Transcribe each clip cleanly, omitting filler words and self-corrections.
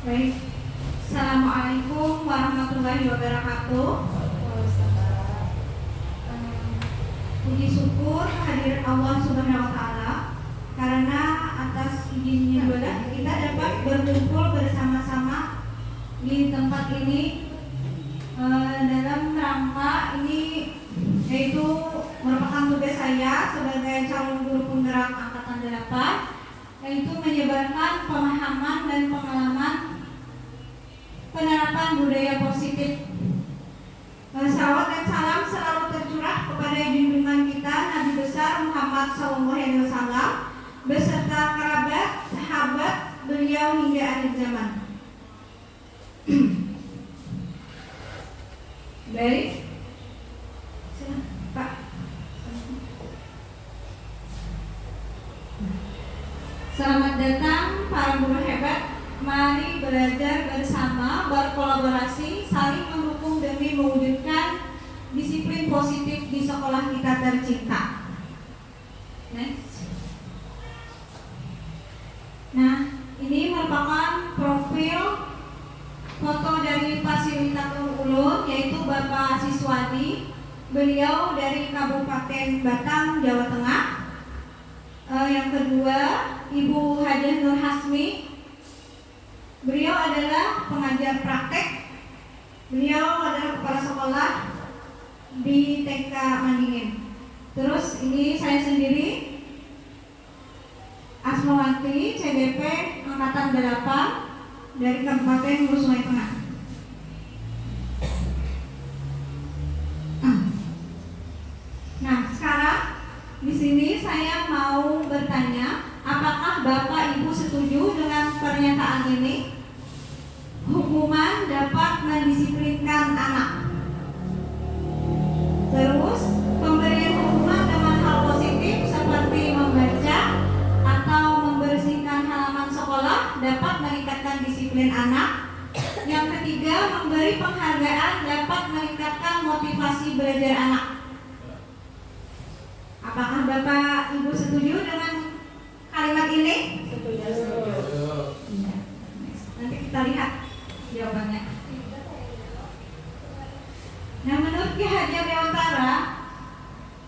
Baik, Assalamualaikum warahmatullahi wabarakatuh. Puji syukur kehadirat Allah Subhanahu wa Ta'ala, karena atas izinnya kita dapat berkumpul bersama-sama di tempat ini dalam rangka ini, yaitu merupakan tugas saya sebagai calon guru penggerak angkatan 8, yaitu menyebarkan pemahaman dan pengalaman penerapan budaya positif. Salawat dan salam selalu tercurah kepada junjungan kita Nabi besar Muhammad SAW beserta kerabat, sahabat beliau hingga akhir zaman. Baik, Pak. Selamat datang para guru hebat. Mari belajar bersama, berkolaborasi, saling mendukung demi mewujudkan disiplin positif di sekolah kita tercinta. Next. Nah, ini merupakan profil foto dari fasilitator ulun, yaitu Bapak Siswadi. Beliau dari Kabupaten Batang, Jawa Tengah. Yang kedua, Ibu Hajah Nur Hasmi. Beliau adalah pengajar praktek. Beliau adalah kepala sekolah di TK Mandingin. Terus ini saya sendiri, Asmawati, CDP Angkatan 8 dari Kabupaten Hulu Sungai Tengah. Nah, sekarang di sini saya mau bertanya, apakah Bapak Ibu setuju dengan pernyataan ini? Hukuman dapat mendisiplinkan anak. Terus, pemberian hukuman dengan hal positif seperti membaca atau membersihkan halaman sekolah dapat meningkatkan disiplin anak. Yang ketiga, memberi penghargaan dapat meningkatkan motivasi belajar anak. Apakah Bapak Ibu setuju dengan kalimat ini? Setuju. Nanti kita lihat jawabannya. Nah, menurut Ki Hajar Dewantara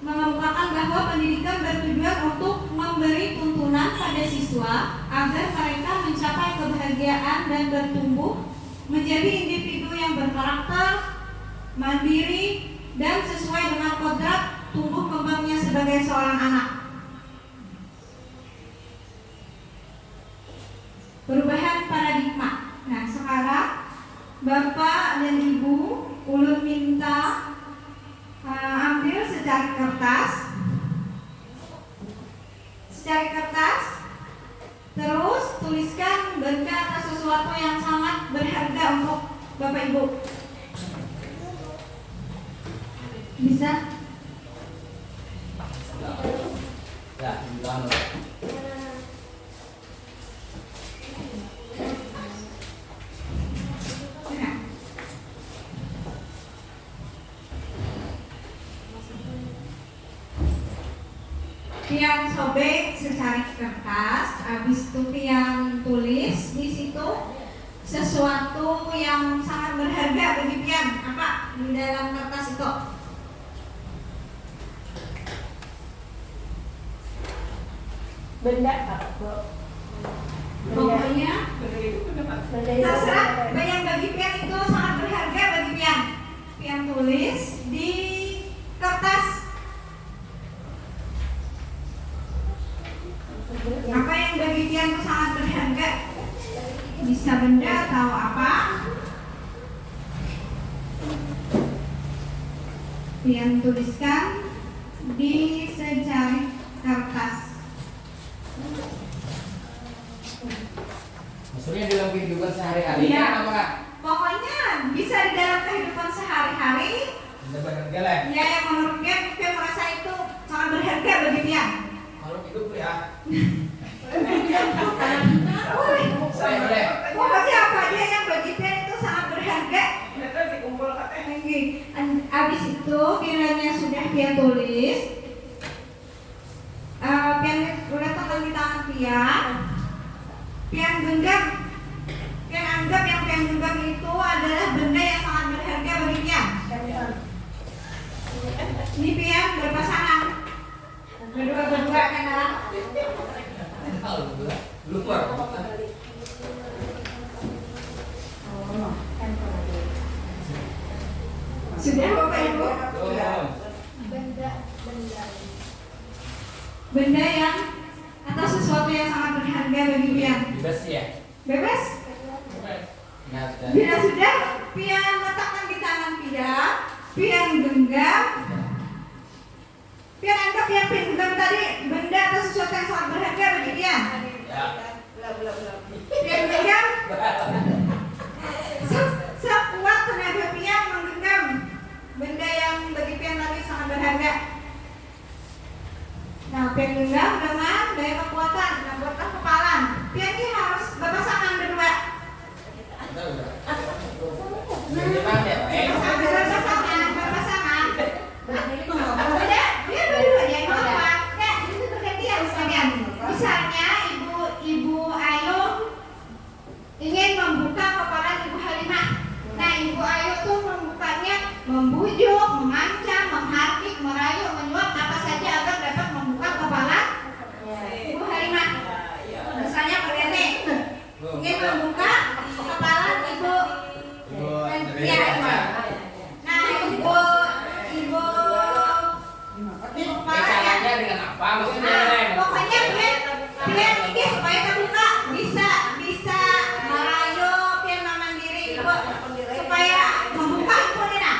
mengemukakan bahwa pendidikan bertujuan untuk memberi tuntunan pada siswa agar mereka mencapai kebahagiaan dan bertumbuh menjadi individu yang berkarakter, mandiri, dan sesuai dengan kodrat tumbuh kembangnya sebagai seorang anak. Perubahan paradigma. Nah, sekarang Bapak dan Ibu ulun minta ambil secari kertas, terus tuliskan benda atau sesuatu yang sangat berharga untuk Bapak Ibu. Bisa? Ya, Pian sobek secari kertas, habis itu pian tulis di situ sesuatu yang sangat berharga bagi pian. Apa di dalam kertas itu? Benda apa? Pokoknya terserah, yang bagi pian itu sangat berharga bagi pian. Pian tulis di kertas. Apa yang bagi pian itu sangat berharga? Bisa benda atau apa? Pian tuliskan di secari kertas. maksudnya dalam kehidupan sehari-hari Ya, kan apa kak? pokoknya bisa di dalam kehidupan sehari-hari. Bisa berharga lah. Ya, yang menurut pian merasa itu sangat berharga bagi pian. Kalau hidup ya. Boleh. Pokoknya apa aja yang bagi pian itu sangat berharga. Abis itu kiranya sudah pian tulis, pian udah tekan di tangan pian genggam, pian genggam yang pian genggam itu adalah benda yang sangat berharga bagi pian. Ini pian berpasangan. Berdua kan? Lupa. Sudah Bapak Ibu? Benda yang atau sesuatu yang sangat berharga bagi pian. Bebas ya. Bebas? Nah, Bila sudah pian letakkan di tangan pian genggam. Pian anggap yang pian genggam tadi benda atau sesuatu yang sangat berharga bagi pian. ya. Pian genggam. Sekuat tenaga pian menggenggam benda yang bagi pian tadi sangat berharga. Nah, pian genggam dengan daya kekuatan, buatlah kepalan. Pian ini harus berpasangan berdua. Berpasangan. Beda, dia berdua ya, apa? Ya, itu bergantian sekalian. Misalnya Ibu Ayu ingin membuka kepalan Ibu Halimah. Nah, Ibu Ayu tuh membukanya membujuk, mengancam, menghardik, merayu, menyuap apa saja agar dapat membuka kepala Ibu Halimah. Misalnya Pak Rene ingin membuka kepala Ibu Halimah. Nah, Ibu Caranya dengan apa? Maksudnya pokoknya dia ini supaya terbuka bisa merayu pian mandiri Ibu supaya membuka Ibu Nina.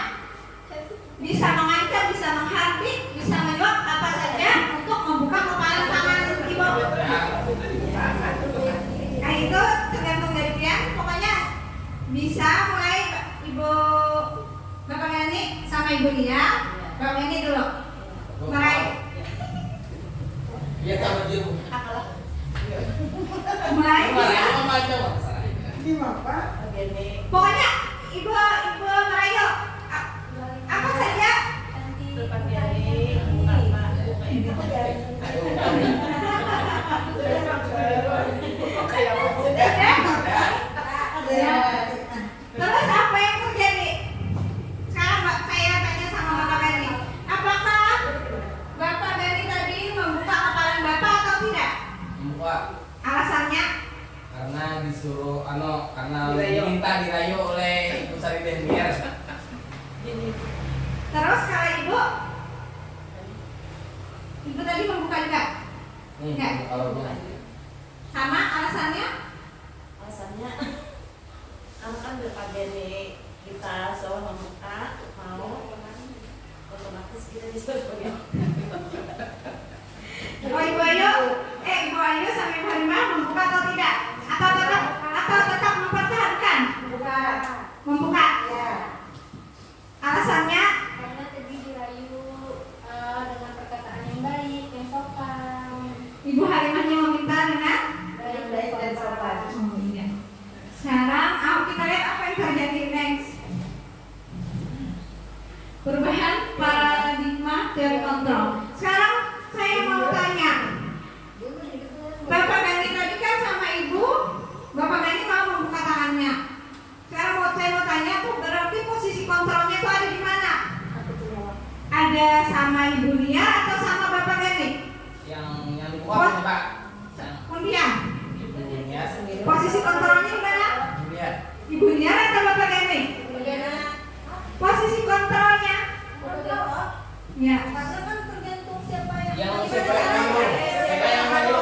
Bisa mengancam, bisa menghardik, bisa menyuap apa saja untuk membuka kepala tangan Ibu. Nah, itu tergantung dari pian. Pokoknya bisa mulai Ibu Bapak Gani sama Ibu Nia. Bapak Gani dulu merayu. Iya, tahu dia. Mulai bisa. Pokoknya Ibu merayu apa saja. Terus apa yang terjadi? Sekarang saya tanya sama Bapak Gani, apakah Bapak Gani tadi membuka kepalan Bapak atau tidak? Membuka. Alasannya? Karena disuruh karena diminta dirayu oleh Ibu Sari Demier. Terus kalau Ibu tadi membuka juga? Enggak. Kalau Sama alasannya? Alasannya kan berpagani kita soal membuka mau otomatis kita disuruh ya. Ibu Ayu sama Ibu Halimah membuka atau tidak? Atau tetap mempertahankan? Membuka. Ya. Alasannya? Karena tadi dirayu dengan perkataan yang baik, yang sopan. Ibu Halimahnya meminta dengan Baik dan sopan. Oh iya. Sekarang kita lihat apa yang terjadi next. Perubahan paradigma teori kontrol. Sekarang saya mau tanya, Bapak Gani tadi kan sama Ibu, Bapak Gani mau membuka tangannya. Sekarang saya mau tanya tuh berarti posisi kontrolnya itu ada di mana? Ada sama Ibu Nia atau sama Bapak Gani? yang dibuka apa, Pak? Kemudian Ibunya sendiri. posisi kontrolnya di mana? Ibunya. Ibu Nia atau Bapak Gani? Posisi kontrolnya? Ya. Karena kan tergantung siapa Siapa yang maju?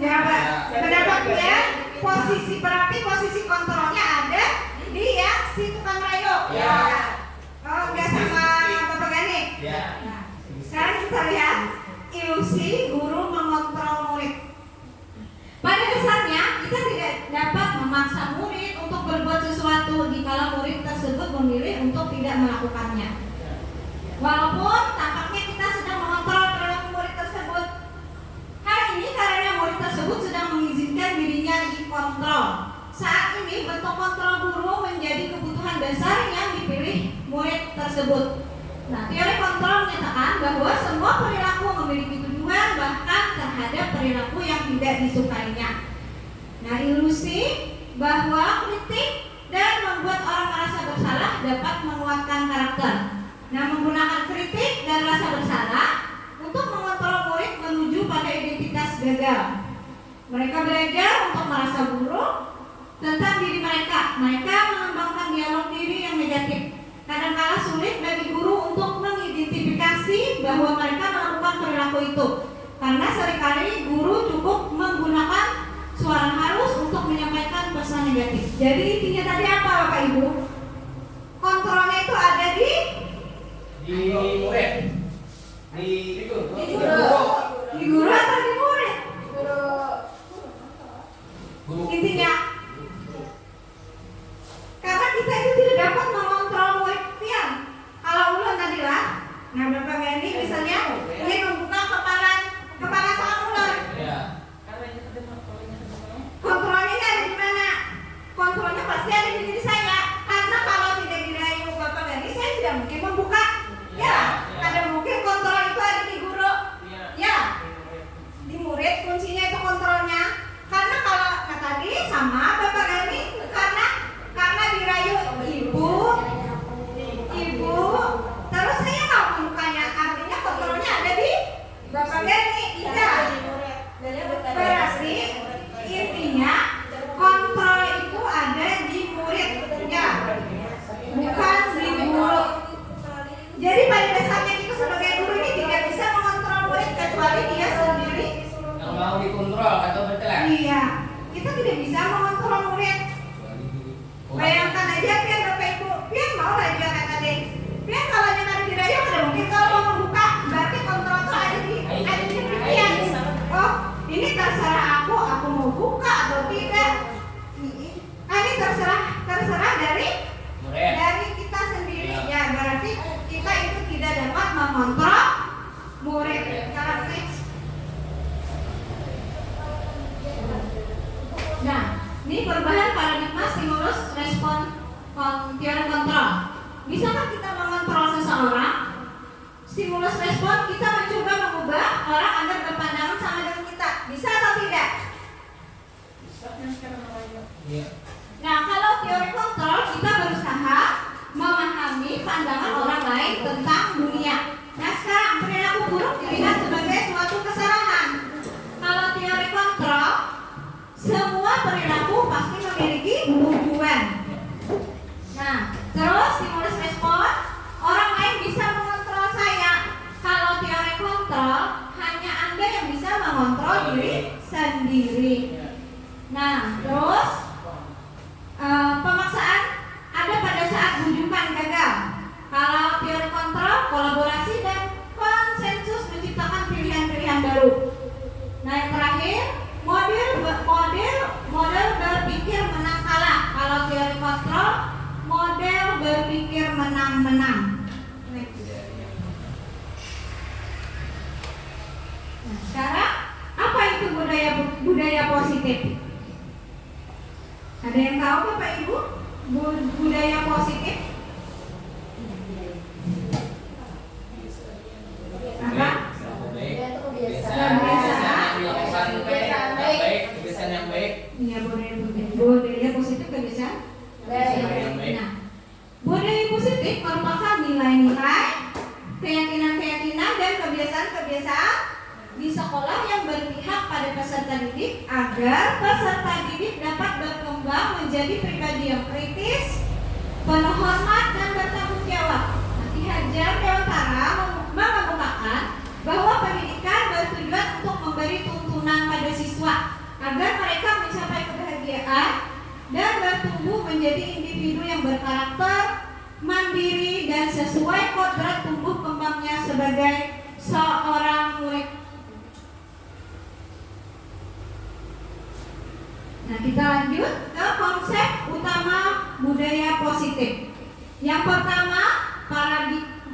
Ya, Pak. Pendapat dia posisi kontrolnya ada di si tukang rayu. Ya. Oh, enggak sama Bapak Gani. Ya. Sekarang kita lihat ilusi guru mengontrol murid. Pada dasarnya kita tidak dapat memaksa murid untuk berbuat sesuatu jika murid tersebut memilih untuk tidak melakukannya. Walaupun tampaknya kita sedang mengontrol perilaku murid tersebut. Hal ini karena murid tersebut sedang mengizinkan dirinya dikontrol. Saat ini bentuk kontrol guru menjadi kebutuhan dasar yang dipilih murid tersebut. Nah, teori kontrol menyatakan bahwa semua perilaku memiliki tujuan bahkan terhadap perilaku yang tidak disukainya. Nah, ilusi bahwa kritik dan membuat orang merasa bersalah dapat menguatkan karakter. Nah, menggunakan kritik dan rasa bersalah untuk mengontrol murid menuju pada identitas gagal. Mereka belajar untuk merasa buruk tentang diri mereka. Mereka mengembangkan dialog diri yang negatif. Kadang-kala sulit bagi guru untuk mengidentifikasi bahwa mereka melakukan perilaku itu, karena seringkali guru cukup menggunakan suara halus untuk menyampaikan pesan negatif. Jadi intinya tadi apa Bapak Ibu? Kontrolnya itu ada di murid, di guru atau di murid? guru. Intinya karena kita itu tidak dapat mengontrol murid pian. Kalau ulun tadi lah, nah Bapak Gandhi misalnya ingin membuka kepala tangan ulun. Ya. Kontrolnya ada di mana? Kontrolnya pasti ada di diri saya. Karena kalau tidak dirayu Bapak Gandhi, saya tidak mungkin membuka. Ya, ada mungkin kontrol itu ada di guru. Ya, di murid kuncinya itu kontrolnya. Karena kalau tadi sama Bapak Gandhi, karena dirayu ibu, terus saya mau membukanya, artinya kontrolnya ada di Bapak Gandhi. Iya. Berarti intinya kontrol itu ada di murid, ya, bukan di guru. Jadi pada dasarnya kita sebagai guru ini tidak bisa mengontrol murid kecuali dia sendiri Yang mau dikontrol atau betul? Iya, kita tidak bisa mengontrol murid. Bayangkan aja Pian Bapak Ibu, Pian mau lah dia kata deh. Pian kalau yang ada di rayu ada mungkin kalau mau membuka, berarti kontrol itu ada di Pian. Oh, ini terserah aku mau buka atau tidak. Ini terserah dari kita sendiri. Ya, berarti kita itu tidak dapat mengontrol murid. Sekarang next. Nah, ini perubahan paradigma stimulus respon teori kontrol. Bisakah kita mengontrol seseorang? Stimulus respon kita mencoba mengubah orang agar berpandangan sama dengan kita. Bisa atau tidak? Iya. Nah, kalau teori kontrol kita berusaha memahami pandangan orang lain tentang dunia. Nah, sekarang perilaku buruk dilihat sebagai suatu kesalahan. Kalau teori kontrol, semua perilaku pasti memiliki tujuan. Nah, terus stimulus respon, orang lain bisa mengontrol saya. Kalau teori kontrol, hanya Anda yang bisa mengontrol diri sendiri. Nah, terus pemaksaan ada pada saat bujukan gagal. Kalau teori kontrol, kolaborasi dan konsensus menciptakan pilihan-pilihan baru. Nah, yang terakhir, model berpikir menang kalah. Kalau teori kontrol, model berpikir menang-menang. Nah, sekarang apa itu budaya positif? Ada yang tahu Bapak Ibu budaya positif? Apa? Kebiasaan yang baik. Iya, budaya positif kebiasaan baik. Nah, budaya positif merupakan nilai-nilai, keyakinan-keyakinan dan kebiasaan-kebiasaan di sekolah yang berpihak pada peserta didik agar peserta didik dapat berkembang menjadi pribadi yang kritis, penuh hormat dan bertanggung jawab. Ki Hajar Dewantara mengemukakan bahwa pendidikan bertujuan untuk memberi tuntunan pada siswa agar mereka mencapai kebahagiaan dan bertumbuh menjadi individu yang berkarakter, mandiri dan sesuai kodrat tumbuh kembangnya sebagai seorang murid. Nah, kita lanjut ke konsep utama budaya positif. Yang pertama,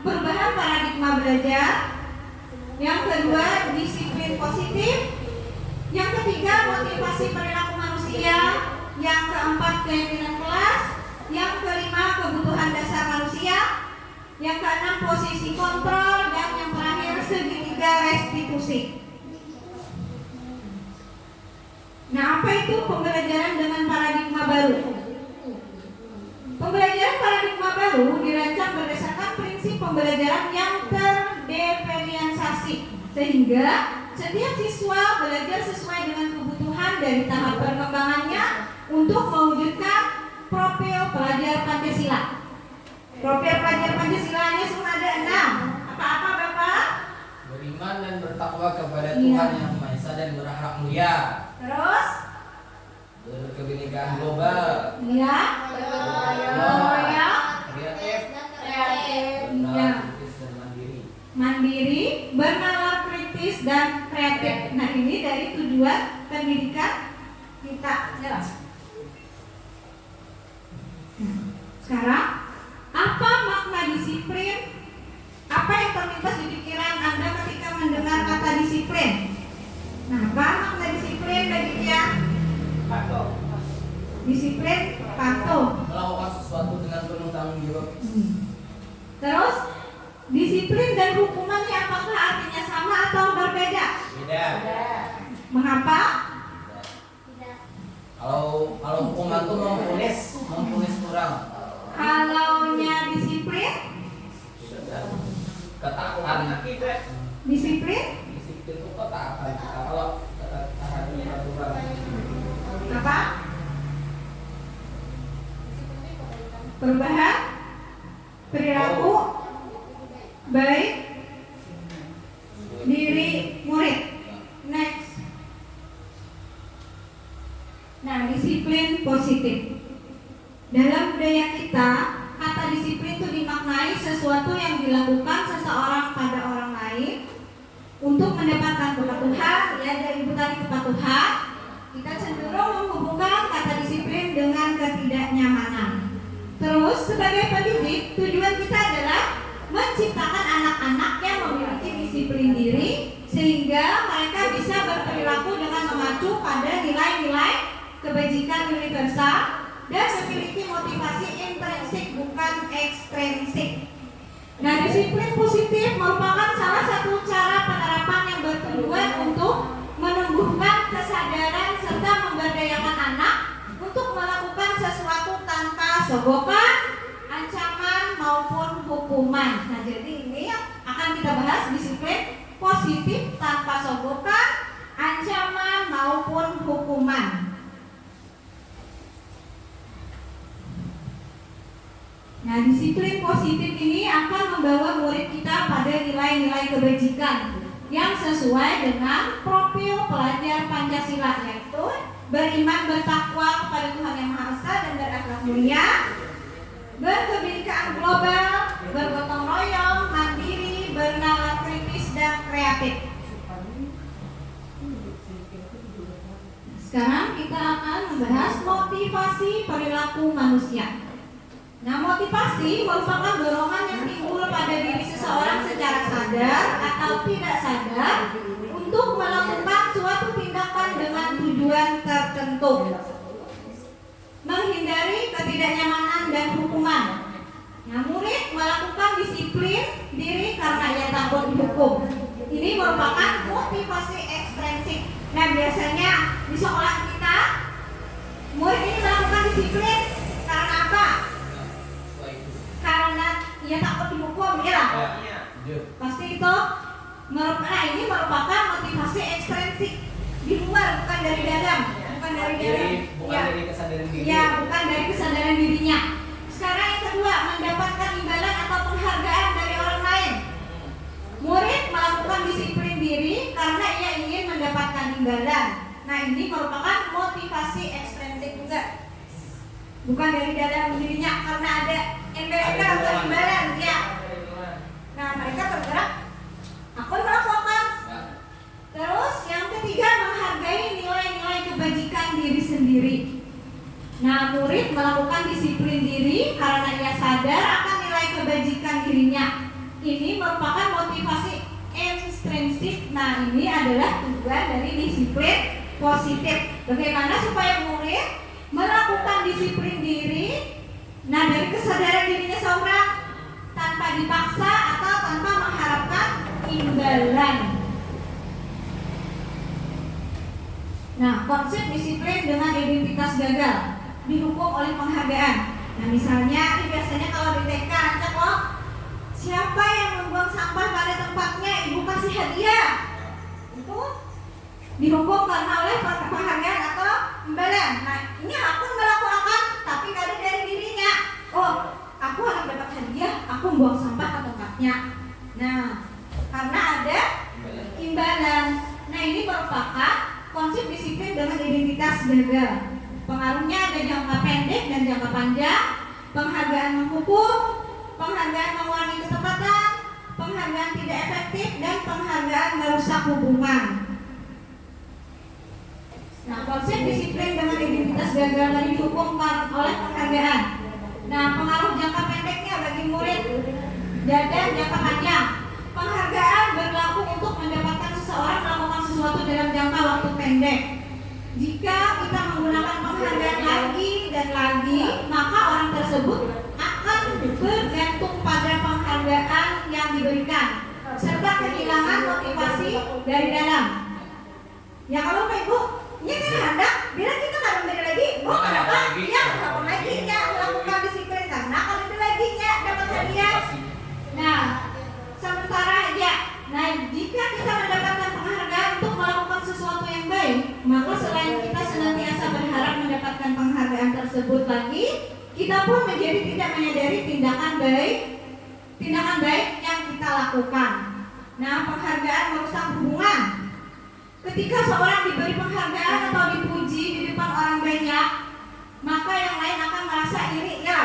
perubahan paradigma belajar. Yang kedua, disiplin positif. Yang ketiga, motivasi perilaku manusia. Yang keempat, keyakinan kelas. Yang kelima, kebutuhan dasar manusia. Yang keenam, posisi kontrol. Dan yang terakhir, segitiga restitusi. Nah, apa itu pembelajaran dengan paradigma baru? Pembelajaran paradigma baru dirancang berdasarkan prinsip pembelajaran yang terdiferensiasi, sehingga setiap siswa belajar sesuai dengan kebutuhan dari tahap perkembangannya untuk mewujudkan profil pelajar Pancasila. Profil pelajar Pancasilanya semua ada 6. Apa-apa Bapak? Beriman dan bertakwa kepada Iya. Tuhan Yang Maha Esa dan berakhlak mulia. Terus? Berkebinekaan global. Iya. Oh ya. Kreatif. Iya. Benar, kritis dan mandiri. Mandiri, bernalar kritis dan kreatif. Nah ini dari tujuan pendidikan kita. Jelas. Sekarang, apa makna disiplin? Apa yang terlintas di pikiran Anda ketika mendengar kata disiplin? Nah, apa makna disiplin bagi dia? Disiplin patuh. Melakukan sesuatu dengan penuh tanggung jawab. Terus, disiplin dan hukumannya apakah artinya sama atau berbeda? Beda. Mengapa? Kalau hukuman itu mempunis kurang. Kalaunya disiplin, Ketaatan. disiplin Disiplin itu ketaatan kita. Kalau ketaatan peraturan. apa? Perubahan perilaku baik diri murid. Next. Nah, disiplin positif. Dalam budaya kita, kata disiplin itu dimaknai sesuatu yang dilakukan seseorang pada orang lain untuk mendapatkan kepatuhan. Ya, dari ibu tadi kepatuhan, kita cenderung menghubungkan kata disiplin dengan ketidaknyamanan. Terus, sebagai pendidik, tujuan kita adalah menciptakan anak-anak yang memiliki disiplin diri sehingga mereka bisa berperilaku dengan mengacu pada nilai-nilai kebajikan universal dan memiliki motivasi intrinsik bukan ekstrinsik. Nah, disiplin positif merupakan salah satu cara penerapan yang bertujuan untuk menumbuhkan kesadaran serta memberdayakan anak untuk melakukan sesuatu tanpa sogokan, ancaman maupun hukuman. Nah, jadi ini yang akan kita bahas, disiplin positif tanpa sogokan, ancaman maupun hukuman. Nah, disiplin positif ini akan membawa murid kita pada nilai-nilai kebajikan yang sesuai dengan profil pelajar Pancasila, yaitu beriman bertakwa kepada Tuhan Yang Maha Esa dan berakhlak mulia, berkebinekaan global, bergotong royong, mandiri, bernalar kritis dan kreatif. Sekarang kita akan membahas motivasi perilaku manusia. Nah, motivasi merupakan dorongan yang timbul pada diri seseorang secara sadar atau tidak sadar untuk melakukan suatu tindakan dengan tujuan tertentu, menghindari ketidaknyamanan dan hukuman. Nah, murid melakukan disiplin diri karena ia takut dihukum. Ini merupakan motivasi ekstrinsik. Nah, biasanya di sekolah kita, murid ini melakukan disiplin karena apa? Karena ia takut dihukum, ya. Pasti itu ini merupakan motivasi ekstrinsik di luar, bukan dari dalam, bukan dari dalam. Bukan dari kesadaran diri. Ya, bukan dari kesadaran dirinya. Sekarang yang kedua, mendapatkan imbalan atau penghargaan dari orang lain. Murid melakukan disiplin diri karena ia ingin mendapatkan imbalan. Nah, ini merupakan motivasi ekstrinsik juga, bukan dari dalam dirinya karena ada embel-embel atau imbalan, ya. Nah, mereka bergerak, aku melakukan. Terus yang ketiga, menghargai nilai-nilai kebajikan diri sendiri. Nah, murid melakukan disiplin diri karena ia sadar akan nilai kebajikan dirinya. Ini merupakan motivasi intrinsik. Nah, ini adalah tujuan dari disiplin positif. Bagaimana supaya murid melakukan disiplin diri, nah, dari kesadaran dirinya seorang tanpa dipaksa atau tanpa mengharapkan imbalan. Nah, konsep disiplin dengan identitas gagal dihukum oleh penghargaan. Nah misalnya ini biasanya kalau di TK ada kok, siapa yang membuang sampah pada tempatnya ibu kasih hadiah, itu dihukum karena oleh penghargaan atau imbalan. Nah ini aku melakukan tapi kada dari dirinya. Oh aku harus dapat hadiah, aku buang sampah ke tempatnya. Nah karena ada imbalan. Nah ini merupakan konsep disiplin dengan identitas gagal. Pengaruhnya ada jangka pendek dan jangka panjang. Penghargaan menghukum, penghargaan mengurangi ketepatan, penghargaan tidak efektif, dan penghargaan merusak hubungan. Nah konsep disiplin dengan identitas gagal dan dihukum oleh penghargaan. Nah pengaruh jangka pendeknya bagi murid dan jangka panjang. Penghargaan berlaku untuk mendapatkan seseorang melakukan sesuatu dalam jangka waktu pendek. Jika kita menggunakan penghargaan lagi dan lagi, maka orang tersebut akan bergantung pada penghargaan yang diberikan serta kehilangan motivasi dari dalam. Ya kalau Pak Ibu, ini kan hendak bila kita nggak memberi lagi, oh kenapa? Ya kenapa lagi ya melakukan disiplin karena kalau itu lagi ya dapat hadiah. Nah sementara aja. Nah jika kita mendapatkan penghargaan untuk melakukan sesuatu yang baik, maka selain kita senantiasa berharap mendapatkan penghargaan tersebut lagi, kita pun menjadi tidak menyadari tindakan baik yang kita lakukan. Nah penghargaan merusak hubungan. Ketika seorang diberi penghargaan atau dipuji di depan orang banyak, maka yang lain akan merasa iri ya.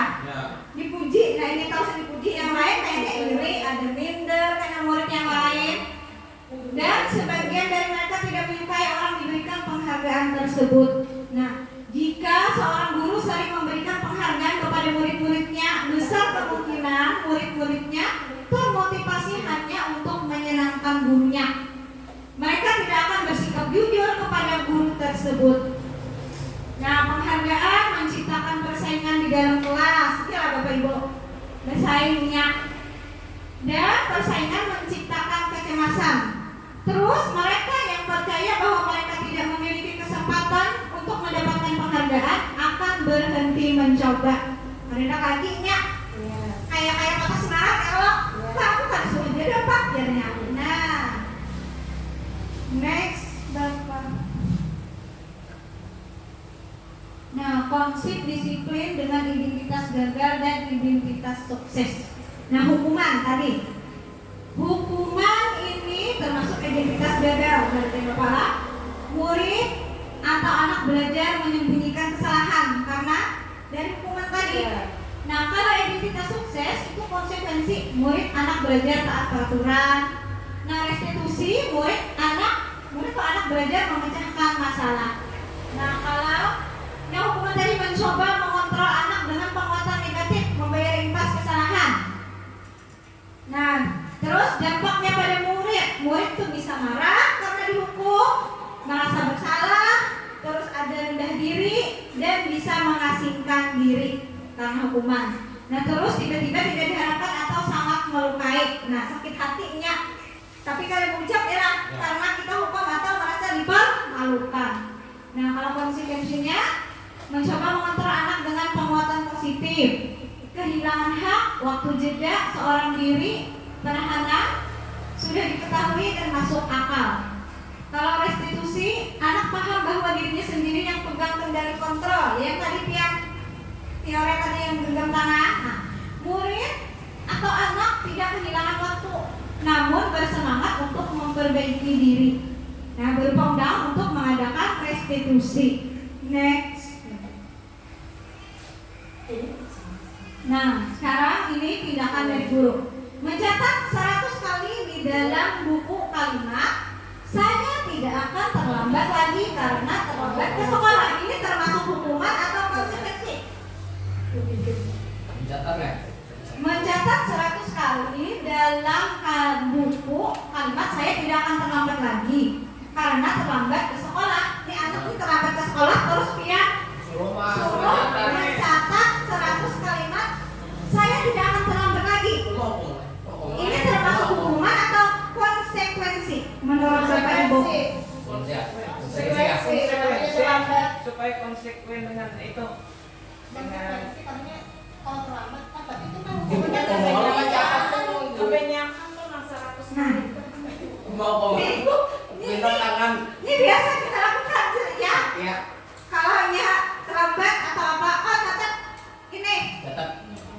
Dipuji, nah ini kalau dipuji yang lain kayaknya iri, ada minder karena murid yang lain. Dan sebagian dari mereka tidak menyukai orang diberikan penghargaan tersebut. Nah, jika seorang guru sering memberikan penghargaan kepada murid-muridnya, besar kemungkinan murid-muridnya termotivasi hanya untuk menyenangkan gurunya. Mereka tidak akan bersikap jujur kepada guru tersebut. Nah, penghargaan menciptakan persaingan di dalam kelas. Itulah Bapak Ibu, bersaingnya. Dan persaingan menciptakan kecemasan. Terus mereka yang percaya bahwa mereka tidak memiliki kesempatan untuk mendapatkan penghargaan akan berhenti mencoba. Karena kakinya kayak patah semangat kalau aku kan sudah jadi apa jadinya. Nah, next Bapak. Nah, konsep disiplin dengan identitas gagal dan identitas sukses. Nah, hukuman tadi. Hukuman ini termasuk identitas gagal. Berarti Bapak, murid atau anak belajar menyembunyikan kesalahan karena dari hukuman tadi. Nah, kalau identitas sukses itu konsekuensi murid anak belajar taat peraturan. Nah, restitusi murid atau anak belajar memecahkan masalah. Nah, kalau hukuman tadi mencoba mengontrol anak dengan penguatan negatif, membayar impas kesalahan. Nah, terus dampaknya pada murid tuh bisa marah karena dihukum, merasa bersalah, terus ada rendah diri dan bisa mengasingkan diri karena hukuman. Nah, terus tiba-tiba tidak diharapkan atau sangat melukai. Nah, sakit hatinya. Tapi kalau ucap ya karena kita hukum atau merasa dipermalukan. Nah, kalau konsekuensinya mencoba mengontrol anak dengan penguatan positif, kehilangan hak, waktu jeda, seorang diri, penahanan sudah diketahui dan masuk akal. Kalau restitusi, anak paham bahwa dirinya sendiri yang pegang kendali kontrol. Yang tadi teori tadi yang genggam tangan. Nah, murid atau anak tidak kehilangan waktu, namun bersemangat untuk memperbaiki diri. Nah, berpegang untuk mengadakan restitusi. Next. Nah, sekarang ini tindakan dari guru. Mencatat 100 kali di dalam buku kalimat, saya tidak akan terlambat lagi karena terlambat ke sekolah. Ini termasuk hukuman atau konsekuensi? Mencatat 100 kali dalam buku kalimat, saya tidak akan terlambat lagi karena terlambat ke sekolah. Ini anak ini terlambat ke sekolah terus dia suruh mencatat 100 kalimat, saya tidak akan terlambat lagi. Ini termasuk hukuman atau konsekuensi menurut Bapak Ibu? Supaya konsekuen dengan itu, dengan Kalau terlambat kan tapi itu kan Itu hukumnya kan ngomong baca apa? Kebanyakan tuh nang 100 kali. Mau komen? Minta tangan. Ini biasa kita lakukan ya. Ya, Kalau hanya terlambat atau apa, oh catat ini tetap.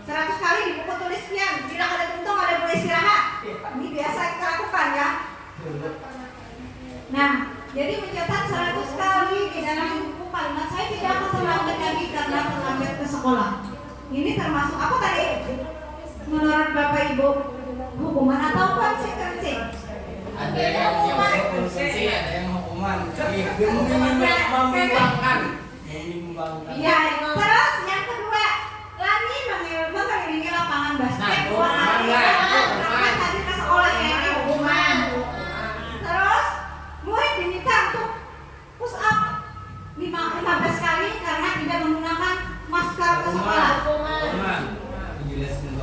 100 kali di buku tulis sekian. Bila ada untung ada boleh istirahat. Ini biasa kita lakukan ya. Nah, jadi mencatat 100 kali di dalam buku kalimat saya tidak akan terlambat lagi karena terlambat ke sekolah. Ini termasuk apa tadi? Menurut Bapak Ibu, hukuman atau konsekuensi? Ada yang konsekuensi, ada yang hukuman. Membimbangkan. Ya, terus yang kedua, Lani mengelilingi lapangan basket. Nah, hukuman lah, hukuman. Tadi ke sekolah ya, ini hukuman. Terus murid diminta untuk push up 15 kali karena tidak menggunakan masker ke sekolah. Hukuman.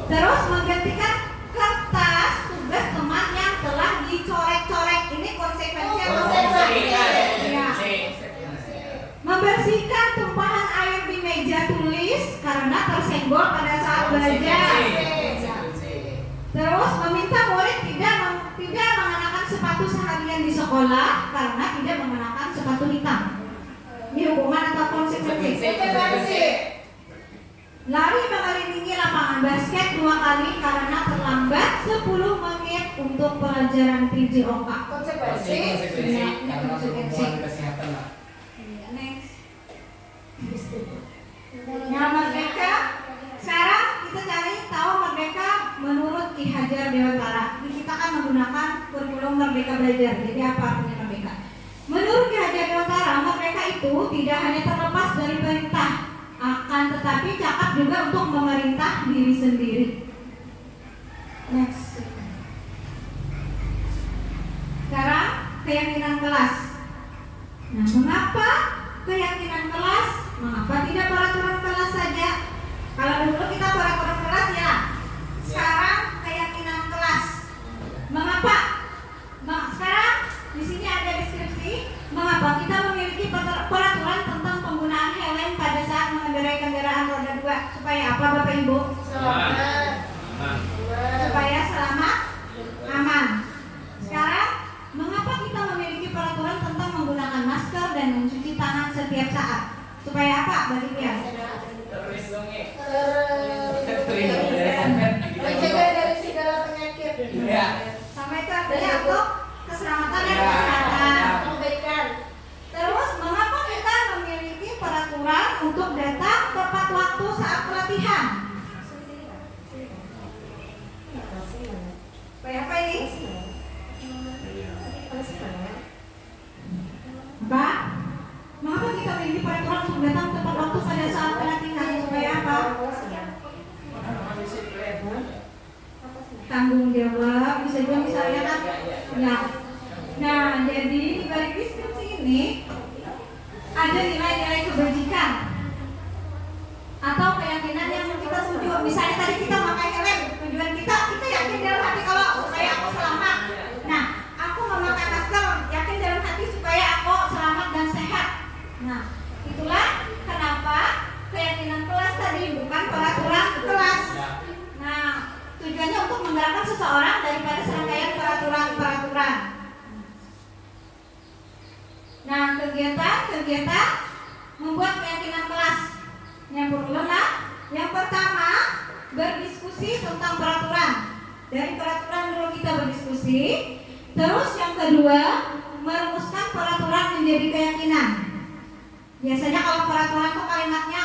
Terus menggantikan kertas tugas teman yang telah dicoret-coret. Ini konsekuensi atau ya. Membersihkan tumpahan air di meja tulis karena tersenggol pada saat belajar. Terus meminta murid tidak mengenakan sepatu seharian di sekolah karena tidak mengenakan sepatu hitam. Ini hukuman atau konsekuensi? Lari mengelilingi lapangan basket 2 kali karena terlambat 10 menit untuk pelajaran PJOK. Konsekuensi karena hubungan kesehatan lah. Next. Nah, merdeka. Sekarang kita cari tahu merdeka menurut Ki Hajar Dewantara. Ini kita akan menggunakan kurikulum Merdeka Belajar. Jadi apa artinya merdeka? Menurut Ki Hajar Dewantara, merdeka itu tidak hanya terlepas dari perintah, akan tetapi cakap juga untuk memerintah diri sendiri. Next. Sekarang keyakinan kelas. Nah, mengapa keyakinan kelas? Mengapa tidak peraturan kelas saja? Kalau dulu kita peraturan kelas ya. Sekarang keyakinan kelas. Mengapa? Sekarang di sini ada deskripsi mengapa kita memiliki peraturan tentang penggunaan helm pada saat mengendarai kendaraan roda 2. Supaya apa Bapak Ibu? Supaya selamat, aman. Sekarang mengapa kita memiliki peraturan tentang menggunakan masker dan mencuci tangan setiap saat? Supaya apa, Mbak Divya? Mencegah dari segala penyakit. Sama itu artinya untuk keselamatan dan kesehatan. Kebaikan. Terus, mengapa kita memiliki peraturan untuk datang tepat waktu saat pelatihan? Supaya apa ini? Apa? Mengapa kita memiliki peraturan untuk datang tepat waktu pada saat pelatihan? Supaya apa? Tanggung jawab, bisa juga misalnya kan? Ya. Nah, jadi di balik deskripsi ini ada nilai-nilai kebajikan atau keyakinan yang kita tuju. Misalnya tadi kita pakai helm, tujuan kita yakin dalam hati kalau supaya aku selamat. Nah, aku memakai masker, yakin dalam hati supaya aku selamat dan sehat. Nah, itulah kenapa keyakinan kelas tadi bukan peraturan kelas. Nah, tujuannya untuk menggerakkan seseorang daripada serangkaian peraturan-peraturan. Nah, kegiatan membuat keyakinan kelas. Yang berulang, yang pertama berdiskusi tentang peraturan. Dari peraturan dulu kita berdiskusi. Terus yang kedua merumuskan peraturan menjadi keyakinan. Biasanya kalau peraturan itu kalimatnya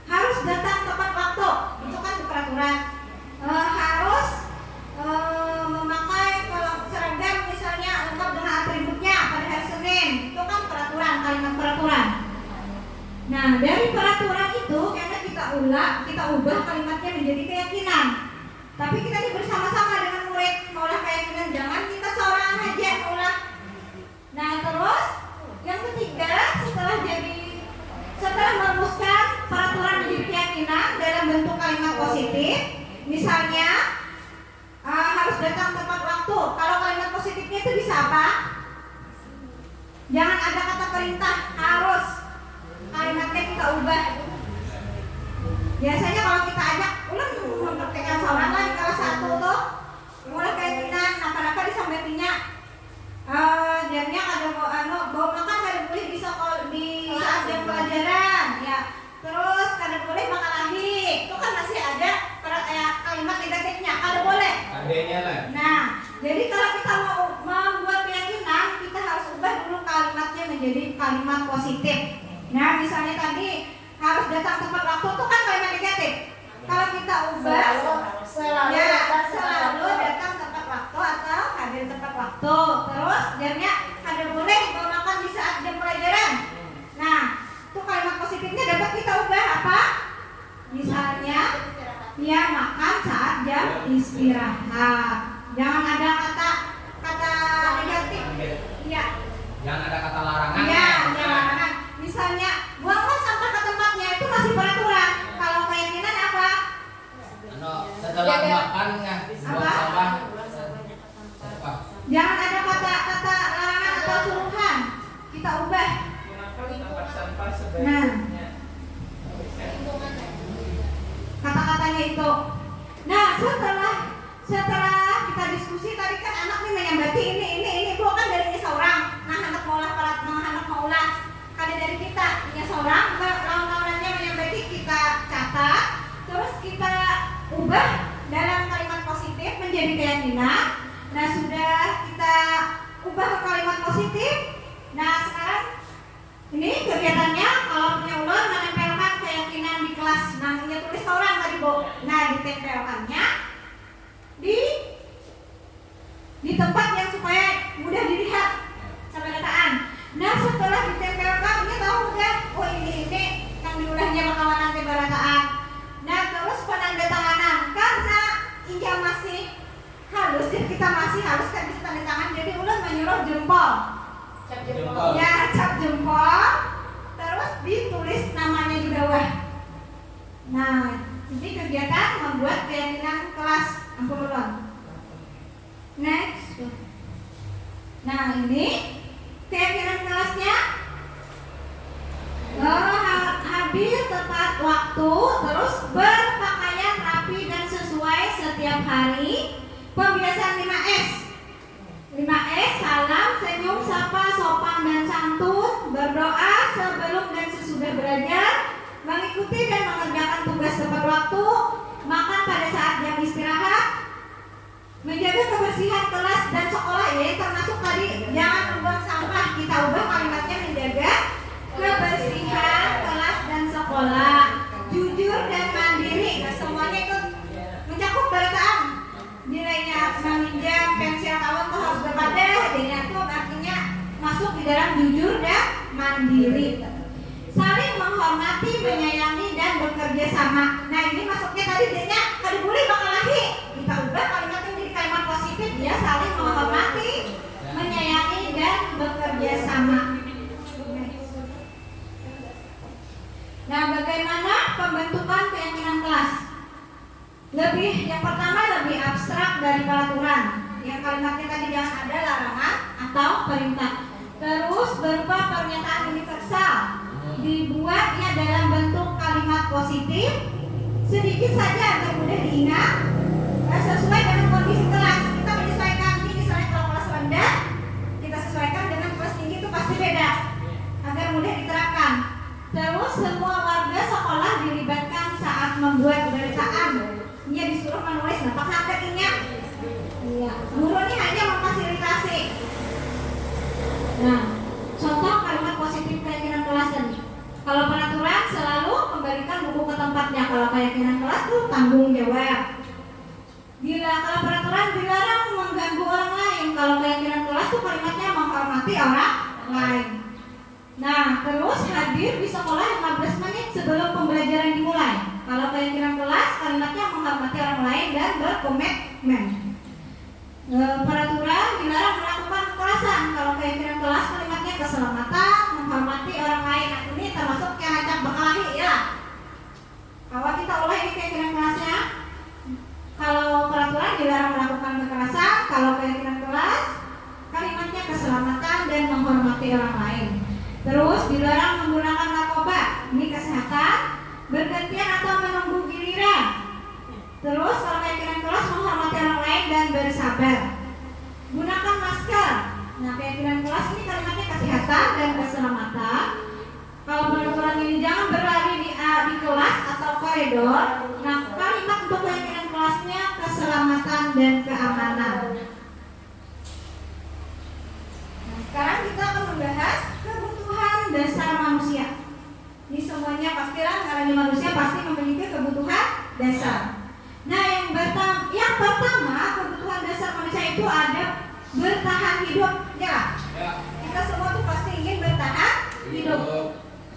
harus datang tepat waktu, itu kan peraturan. Harus memakai kalau seragam misalnya lengkap dengan atributnya pada hari Senin, itu kan peraturan, kalimat peraturan. Nah, dari peraturan itu karena kita ubah kalimatnya menjadi keyakinan. Tapi kita ini bersama-sama dengan murid mengolah keyakinan, jangan kita seorang aja mengolah. Nah, terus yang ketiga setelah merumuskan peraturan menjadi keyakinan dalam bentuk kalimat positif, misalnya harus datang tepat waktu. Kalau kalimat positifnya itu bisa apa? Jangan ada kata perintah, harus. Kalimatnya kita ubah. Biasanya kalau kita ajak ulang mempraktekkan seorang lah di kelas 1 tuh mulai keyakinan apa-apa disambetinya jamnya ada bawa makan kada boleh di saat jam pelajaran ya. Terus kada boleh makan lagi. Itu kan masih ada kalimat negatifnya, kada boleh. Adanya lah. Nah, jadi kalau kita mau membuat keyakinan, kita harus ubah dulu kalimatnya menjadi kalimat positif. Nah, misalnya tadi harus datang tepat waktu itu kan kalimat negatif. Kalau kita ubah selalu datang tepat waktu atau hadir tepat waktu. Terus jamnya kada boleh bawa makan di saat jam pelajaran. Nah, itu kalimat positifnya dapat kita ubah apa? Misalnya dia makan saat jam istirahat. Jangan ada kata negatif. Iya. Jangan ada kata larangan. Iya, larangan. Misalnya buanglah sampah ke tempatnya itu masih peraturan. Kalau keyakinan apa? Setelah makan buang sampah. Apa? Jangan ada kata larangan atau suruhan. Kita ubah. Nah, kata-katanya itu. Nah, setelah kita diskusi tadi kan anak nih menyambati ini bukan dari seorang. Nah, anak mau ulas. Kada dari kita, punya seorang, lawan-lawannya menyambati kita catat, terus kita ubah dalam kalimat positif menjadi keyakinan. Nah, sudah kita ubah ke kalimat positif. Nah, sekarang ini kegiatannya kalau punya ular menempelkan keyakinan di kelas. Nah, ini tulis orang tadi, Bu. Nah, ditempelkannya di tempat yang supaya mudah dilihat sampai dataan. Nah, setelah ditempelkan, ini tahu kan? Oh, ini yang diulahnya perkawanan kebarataan. Nah, terus penandatanganan karena Inja masih halus, jadi kita masih halus kan bisa tanda tangan. Jadi ulah menyuruh jempol. Cap jempol. Ya, cap jempol. Terus ditulis namanya di bawah. Nah, ini kegiatan membuat keyakinan kelas ampun ulun. Next. Nah, ini keyakinan kelasnya hadir tepat waktu, terus berpakaian rapi dan sesuai setiap hari. Pembiasaan 5S. 5S, salam, senyum, sapa, sopan dan santun, berdoa sebelum dan sesudah belajar, mengikuti dan mengerjakan tugas tepat waktu, makan pada saat jam istirahat, menjaga kebersihan kelas dan sekolah, ya termasuk tadi jangan membuang sampah. Kita ubah kalimatnya menjaga kebersihan kelas dan sekolah, jujur dan mandiri. Nah, semuanya itu mencakup berataan. Nilainya meminjam pensil kawan tuh harus berbeda. Jadinya itu artinya masuk di dalam jujur dan mandiri. Saling menghormati, menyayangi dan bekerja sama. Nah, ini masuknya tadi dia kada boleh bakal lagi. Kita ubah kalimatnya menjadi kalimat positif. Dia saling menghormati, menyayangi dan bekerja sama. Nah, bagaimana pembentukan keyakinan kelas? Yang pertama lebih abstrak dari peraturan. Yang kalimatnya tadi jangan ada larangan atau perintah. Terus berupa pernyataan universal. Dibuatnya dalam bentuk kalimat positif, sedikit saja agar mudah diingat, sesuai dengan kondisi kelas. Kita menyesuaikan. Ini misalnya kalau kelas rendah, kita sesuaikan dengan kelas tinggi, itu pasti beda agar mudah diterapkan. Terus semua warga sekolah dilibatkan saat membuat bacaan. Dia disuruh menulis dampak hakikatnya. Iya, guru ini hanya memfasilitasi. Nah, contoh kalimat positif keyakinan kelas tadi. Kalau peraturan selalu kembalikan buku ke tempatnya. Kalau keyakinan kelas tuh tanggung jawab. Kalau peraturan dilarang mengganggu orang lain. Kalau keyakinan kelas tuh kalimatnya menghormati orang lain. Nah, terus hadir di sekolah 15 menit sebelum pembelajaran dimulai. Kalau keyakinan kelas, kalimatnya menghormati orang lain dan berkomitmen. Peraturan dilarang melakukan kekerasan. Kalau keyakinan kelas, kalimatnya keselamatan, menghormati orang lain. Nah, ini termasuk yang ajak berkelahi ya. Kalau kita ulah ini keyakinan kelasnya. Kalau peraturan dilarang melakukan kekerasan. Kalau keyakinan kelas, kalimatnya keselamatan dan menghormati orang lain. Terus dilarang menggunakan narkoba. Ini kesehatan. bergantian atau menunggu giliran. Terus kalau keyakinan kelas menghormati orang lain dan bersabar. Gunakan masker. Nah, keyakinan kelas ini kalimatnya kesehatan dan keselamatan. Kalau peraturan ini jangan berlari di kelas atau koridor. Nah, kalimat untuk keyakinan kelasnya keselamatan dan keamanan. Nah, sekarang kita akan membahas kebutuhan dasar manusia. Ini semuanya pastilah karena manusia pasti memiliki kebutuhan dasar. Nah, yang pertama kebutuhan dasar manusia itu ada bertahan hidup, ya. Kita semua tuh pasti ingin bertahan hidup.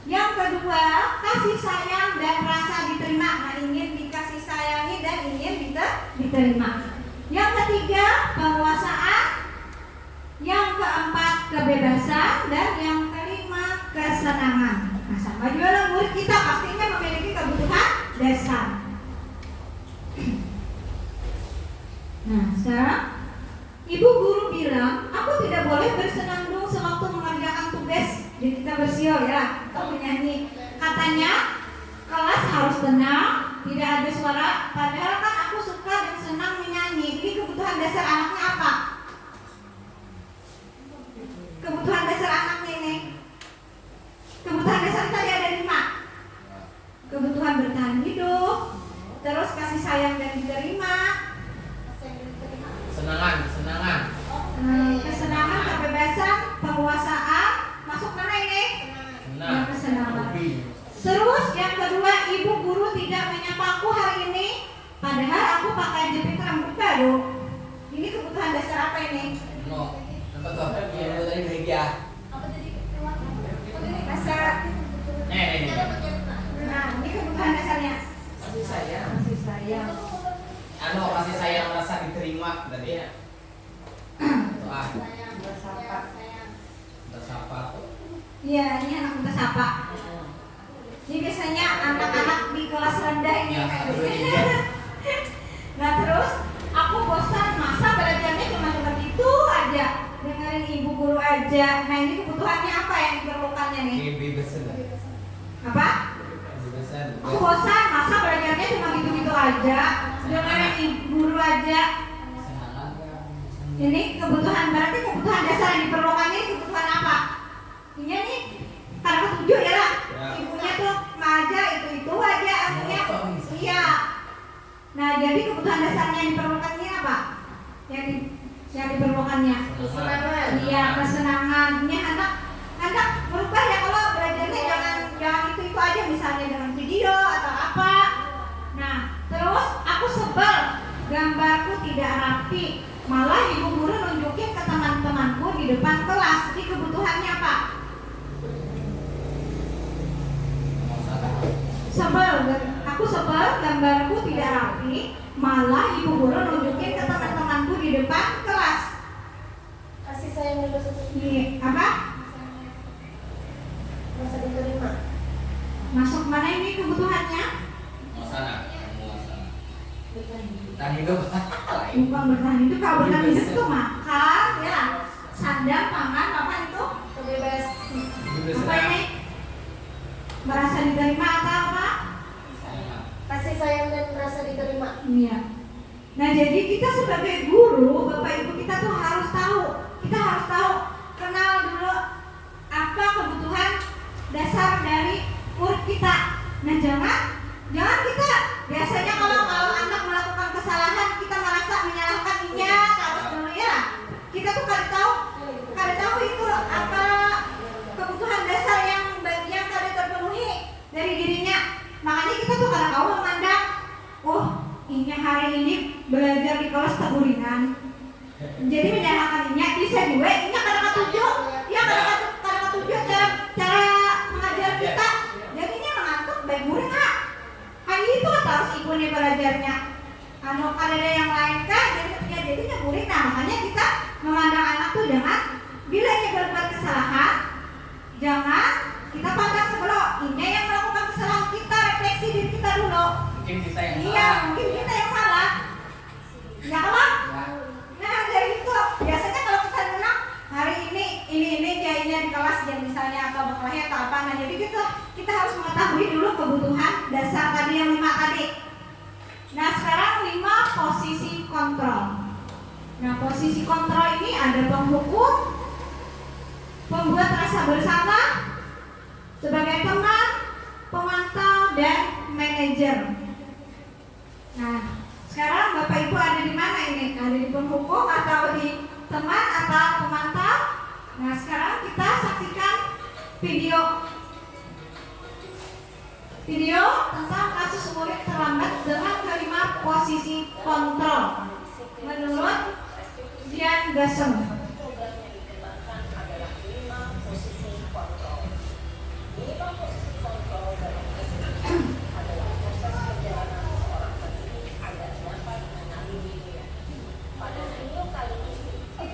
Yang kedua, kasih sayang dan rasa diterima. Nah, ingin dikasih sayangi dan ingin diterima. Yang ketiga, penguasaan. Yang keempat, kebebasan. Dan yang kelima, kesenangan. Nah, sama juga lah murid kita pastinya memiliki kebutuhan dasar. Nah, sekarang ibu guru bilang, aku tidak boleh bersenandung sewaktu mengerjakan tugas. Jadi kita bersiul ya, atau menyanyi. Katanya kelas harus tenang, tidak ada suara. Padahal kan aku suka dan senang menyanyi. Ini kebutuhan dasar anaknya apa? Kebutuhan dasar anaknya ini. Kebutuhan dasar tadi ada 5. Kebutuhan bertahan hidup, terus kasih sayang dan diterima, kesenangan, kebebasan, penguasaan. Masuk mana ini? Kesenangan. Terus yang kedua, ibu guru tidak menyapaku hari ini, padahal aku pakai jepit rambut baru. Ini kebutuhan dasar apa ini? Apa tuh? Yang tadi bahagia. Dasar. Nah, ini kebutuhan dasarnya. Kasih sayang. Kasih sayang. Kasih sayang merasa diterima tadi. Bersapa tuh. Iya, ini anak minta sapa. Ini biasanya anak-anak di kelas rendah ini Ya, kayak gitu. Nah, terus aku bosan masa belajarnya cuma gitu aja, dengerin ibu guru aja. Nah, ini kebutuhannya apa yang diperlukannya nih? Kebebasan. Apa? Kebebasan. Aku bosan masa belajarnya cuma gitu-gitu aja, dengerin ibu guru aja. Ini kebutuhan, berarti kebutuhan dasar yang diperlukannya ini kebutuhan apa? Ini nih karena ketujuh ya lah. Ibunya tuh aja itu aja artinya. Iya. Nah, jadi kebutuhan dasarnya yang diperlukannya apa? Yang diperlukannya Kesenangan. iya, kesenangan. Ini anak berubah ya, kalau belajarnya jangan itu aja, misalnya dengan video atau apa. Nah, terus aku sebel gambarku tidak rapi, malah ibu guru nunjukin ke teman-temanku di depan kelas. Ini kebutuhannya apa? Aku sebel gambarku tidak rapi, malah ibu guru nunjukin ke teman-temanku di depan kelas. Kasih sayang dan rasa Iya, apa? rasa diterima. Masuk mana ini kebutuhannya? Bertahan hidup. Bukan bertahan hidup, kalau bertahan hidup itu makan, ya, sandang, pangan, apa itu? Apa ini? Merasa diterima atau apa? Kasih sayang dan rasa diterima. Iya. Nah, jadi kita sebagai guru, bapak ibu kita tuh harus tahu. Kita harus tahu, kenal dulu apa kebutuhan dasar dari murid kita. Nah, jangan kita biasanya kalau anak melakukan kesalahan kita merasa menyalahkan inya harus dulu ya. Kita tuh kada tahu itu apa kebutuhan dasar yang kada terpenuhi dari dirinya. Makanya kita tuh kada tahu memandang, oh inya hari ini belajar di kelas taburingan, jadi menyalahkan inya bisa juga inya kada ketuju, ya kada ketuju cara mengajar kita, jadinya mengantuk baik murid ha. Hari itu harus ikuni belajarnya. Kada ada yang lain kan, jadinya murid. Nah, makanya kita memandang anak tuh jangan bila ia berbuat kesalahan, jangan kita pandang sebelah. Ini yang melakukan kesalahan, kita refleksi diri kita dulu. Mungkin kita yang Iya, salah. mungkin kita yang salah. Ya kalau? Nah, dari itu biasanya kalau kita menang posisi kontrol. Nah, posisi kontrol ini ada penghukum, pembuat rasa bersalah, sebagai teman, pemantau, dan manajer. Nah, sekarang Bapak Ibu ada di mana ini? Ada di penghukum atau di teman atau pemantau? Nah, sekarang kita saksikan video tentang kasus murid terlambat dengan kelima posisi kontrol menurut Dian Gasem. Programnya dikembangkan adalah 5 posisi kontrol. 5 posisi kontrol dalam kesehatan adalah proses perjalanan seorang pendidik agar dapat mengenali dirinya. Pada video kali ini,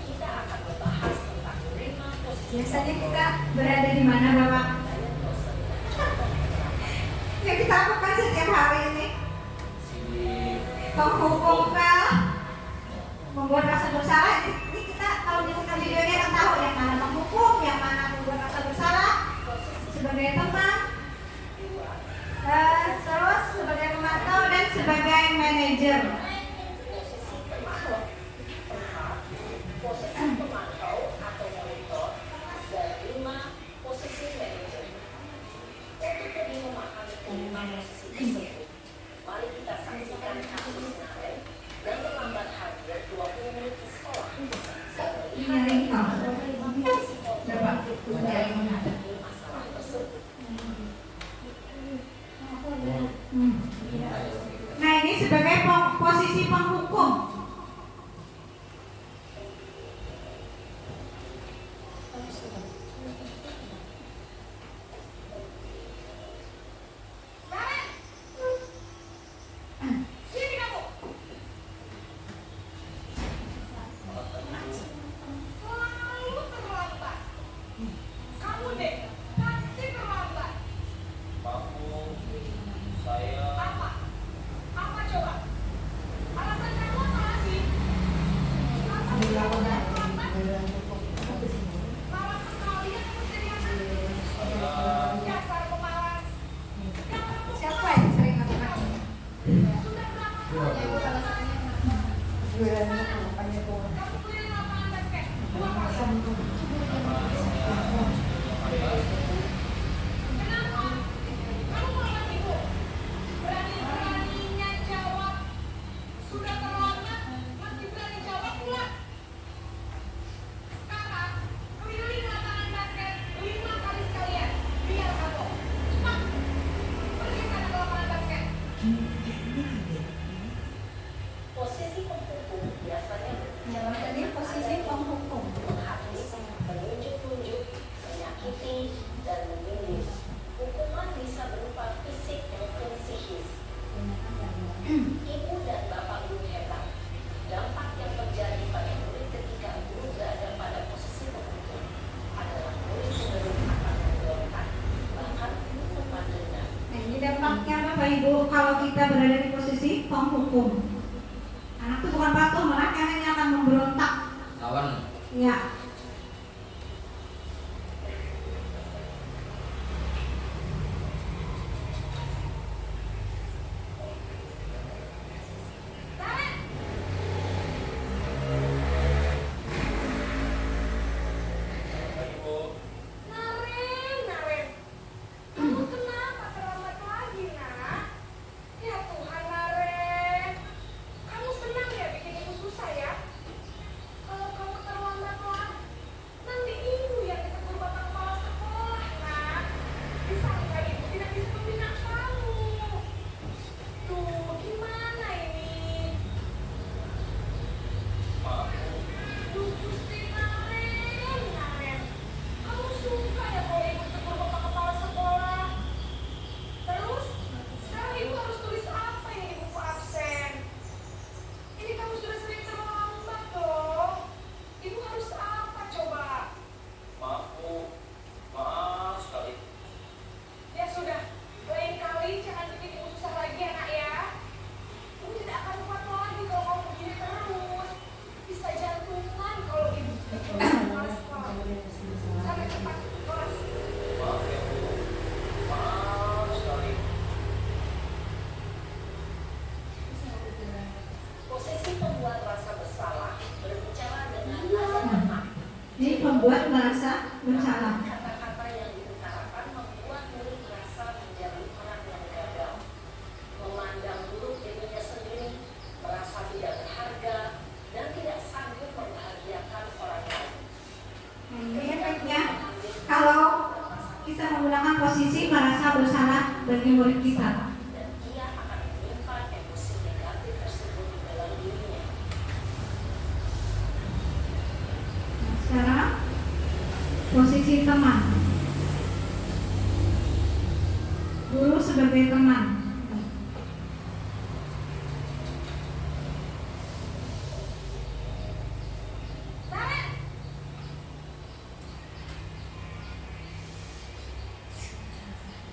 kita akan membahas tentang 5 posisi. Biasanya kita berada di mana, Bapak? Yang kita lakukan setiap hari ini penghukum kah, membuat rasa bersalah. Ini kita kalau menyaksikan videonya kan tahu yang mana penghukum, yang mana membuat rasa bersalah, sebagai teman, terus sebagai pemantau dan sebagai manajer. Posisi pemantau atau monitor dan 5 posisi manajer. Untuk lebih memahami kelima posisi tersebut, mari kita saksikan kasus Naren dan terlambat hadir 20 menit di sekolah. Ini Masalah tersebut. Nah, ini sebagai posisi penghukum. Siapa yang sering melakukan? Berani-beraninya jawab. Sudah terlambat, masih berani jawab pula. Sekarang, keliling lapangan basket 5 kali sekalian. Biar kapok. Cepat. Pergi sana ke lapangan basket. Posisi penghukum biasanya Jadi posisi penghukum. menghapus, menunjuk-nunjuk, menyakiti, dan memilih. Hukuman bisa berupa fisik maupun psikis. Ibu dan bapak guru hebat. Dampak yang terjadi pada murid ketika guru berada pada posisi penghukum adalah murid cenderung akan memberontak, bahkan hukuman denda. Nah, ini dampaknya Bapak Ibu kalau kita berada di posisi penghukum. Anak itu bukan patuh, malah karena akan memberontak. lawan Ya. Naren, kamu kenapa terlambat lagi, nak? Ya Tuhan, Naren, kamu senang ya bikin ibu susah ya? Kalau kamu terlambat lagi, tentang posisi merasa bersalah bagi murid kita. dan ia akan menyimpan emosi negatif tersebut di dalam dirinya. Nah, sekarang posisi teman. Guru sebagai teman.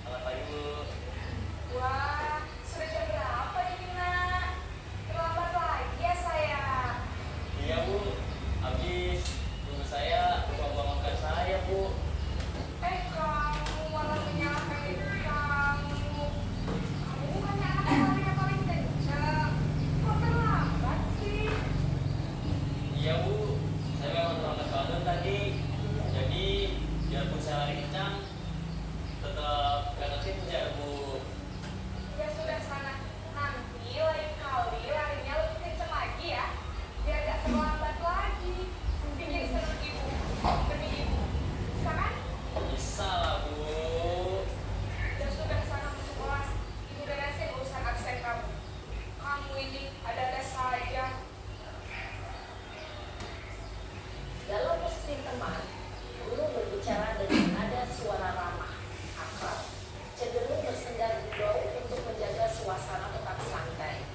Selamat pagi, Bu. Wah, sudah jam berapa ini, Nak? Terlambat lagi ya, saya. Iya, Bu. Habis guru saya lupa bawa makan saya, Bu. Kamu malah menyalahkan ibu kamu. Kamu bukannya anak yang paling kencang. Kok terlambat sih? Iya, Bu. Saya memang terlambat banget tadi. Jadi, biarpun saya lari kencang, tetap gak kekejar, Bu. Ya sudah sana. Nanti lain kali larinya lebih kencang lagi ya. Biar gak terlambat lagi. Bikin seru ibu. Demi ibu. Bisa kan? Bisa lah, Bu. Ya sudah sana masuk kelas. Ibu beresin urusan absen kamu. Kamu ini ada-ada saja. Dalam posisi teman, guru berbicara dengan nada suara ramah, akrab, cenderung bersenda gurau untuk menjaga suasana tetap santai.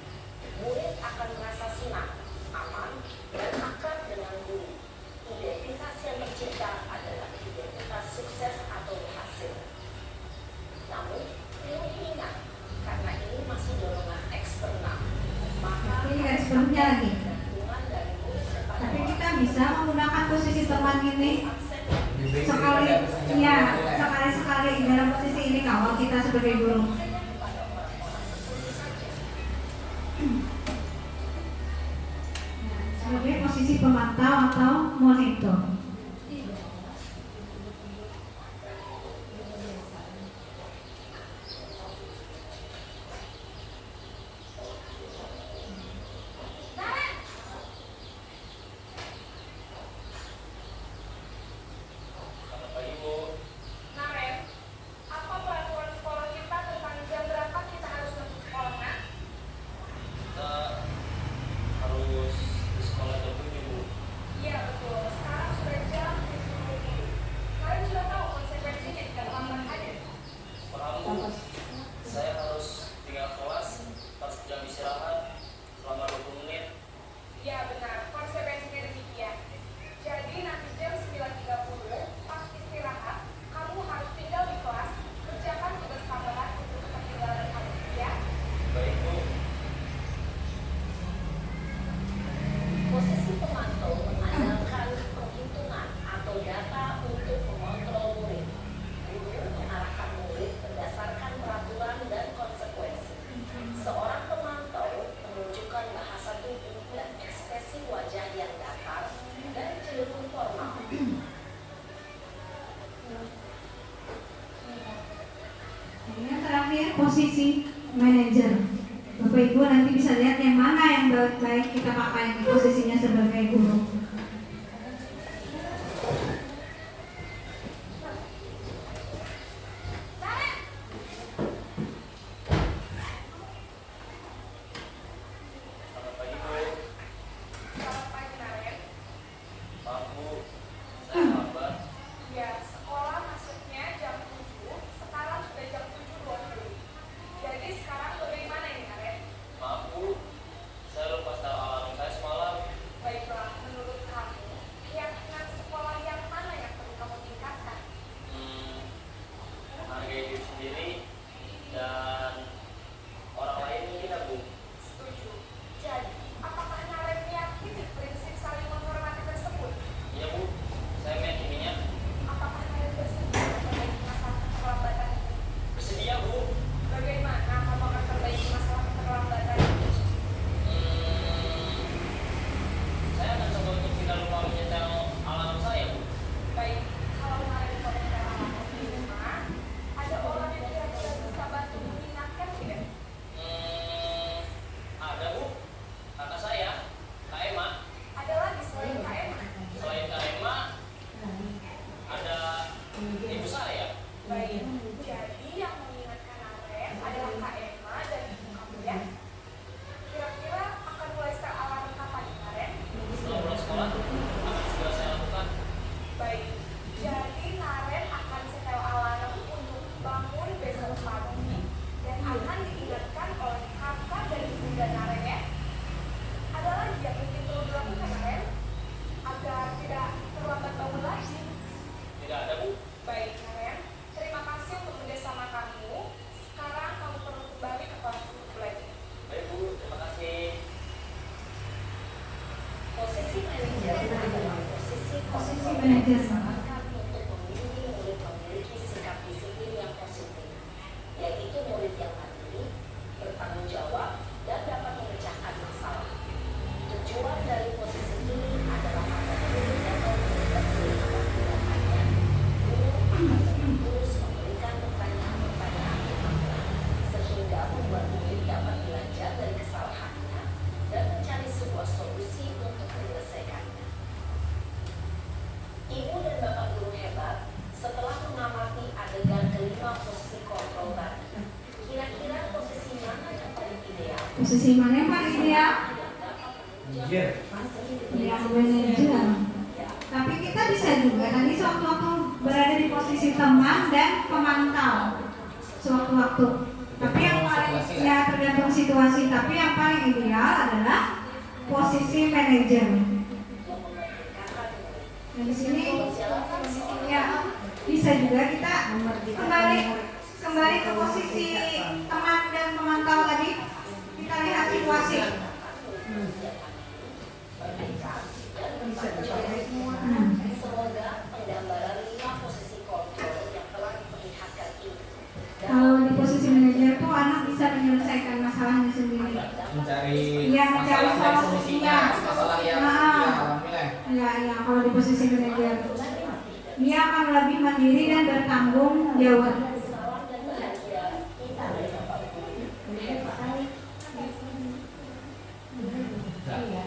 Murid akan merasa senang, aman, dan akrab dengan guru. Identitas yang tercipta adalah identitas sukses atau berhasil. Namun, perlu diingat, karena ini masih dorongan eksternal, maka Ini garis bawahnya lagi. dukungan dari murid kepada Tapi orang kita bisa menggunakan posisi teman ini absen sekali, ya sekali-sekali dalam posisi ini kalau kita sebagai guru. Sebagai posisi pemantau atau monitor. Selamat pagi, Bu. Naren, apa peraturan sekolah kita tentang jam berapa kita harus masuk sekolah, Nak? Kita harus di sekolah jam 7, Bu. Iya betul, sekarang sudah jam 7. Kalian sudah tahu konsekuensinya jika terlambat hadir? Paham, Bu. Saya harus tinggal kelas pas jam istirahat selama 20 menit. Iya benar, konsekuensinya demikian. Jadi nanti jam 9.30 pas istirahat, kamu harus tinggal di kelas, kerjakan tugas tambahan untuk ketinggalan kamu, ya? Baik, Bu. posisi pemantau mengandalkan perhitungan atau data untuk mengontrol murid. Guru mengarahkan murid berdasarkan peraturan dan konsekuensi. Seorang pemantau menunjukkan bahasa tubuh dan ekspresi wajah yang datar dan cenderung formal. Yang terakhir posisi manajer. Bapak Ibu nanti bisa lihat yang mana yang baik kita pakai di posisinya sebagai guru. Selamat pagi, Bu. Selamat pagi, Naren. Maaf, Bu. Saya terlambat. Ya, sekolah masuknya jam 7, sekarang sudah jam 7.20. Jadi sekarang bagaimana ini, Naren? Maaf, Bu. Saya lupa setel alarm saya semalam. Baiklah, menurut pagi dan akan diingatkan oleh kakak dan bunda Naren? Ada lagi yang mungkin perlu dilakukan, Naren, agar tidak terlambat bangun lagi? Tidak ada, Bu. Baik, Naren. Terima kasih untuk kerjasama kamu. Sekarang kamu perlu kembali ke kelas untuk belajar. Baik, Bu. Terima kasih. Posisi manajer adalah posisi manajer. untuk membimbing murid memiliki sikap disiplin yang positif, yaitu murid yang mandiri, bertanggung jawab, dan dapat memecahkan masalah. Tujuan dari posisi ini adalah agar murid dapat mendeteksi atas tindakannya. Guru akan terus memberikan pertanyaan-pertanyaan yang akurat, sehingga membuat murid dapat belajar dari kesalahannya dan mencari sebuah solusi untuk menyelesaikannya. Ibu dan bapak guru hebat, setelah mengamati adegan kelima posisi kontrol tadi, kira-kira posisi mana yang paling ideal? Posisi mana yang paling ideal? Anjir. Yang manajer. Tapi kita bisa juga tadi sewaktu-waktu berada di posisi teman dan pemantau sewaktu-waktu. Tapi yang paling ya tergantung situasi. Tapi yang paling ideal adalah posisi manajer. Dan di sini ya bisa juga kita kembali ke posisi teman dan pemantau tadi. Kita lihat situasi. Semoga penggambaran 5 posisi kontrol yang telah diperlihatkan ini Kalau di posisi manajer tuh anak bisa menyelesaikan masalahnya sendiri. Mencari Iya, mencari masalah dan solusinya. solusinya, masalah yang dialami. Ya, kalau di posisi manajer dia akan lebih mandiri dan bertanggung jawab. salam dan bahagia kita dari Bapak Guru.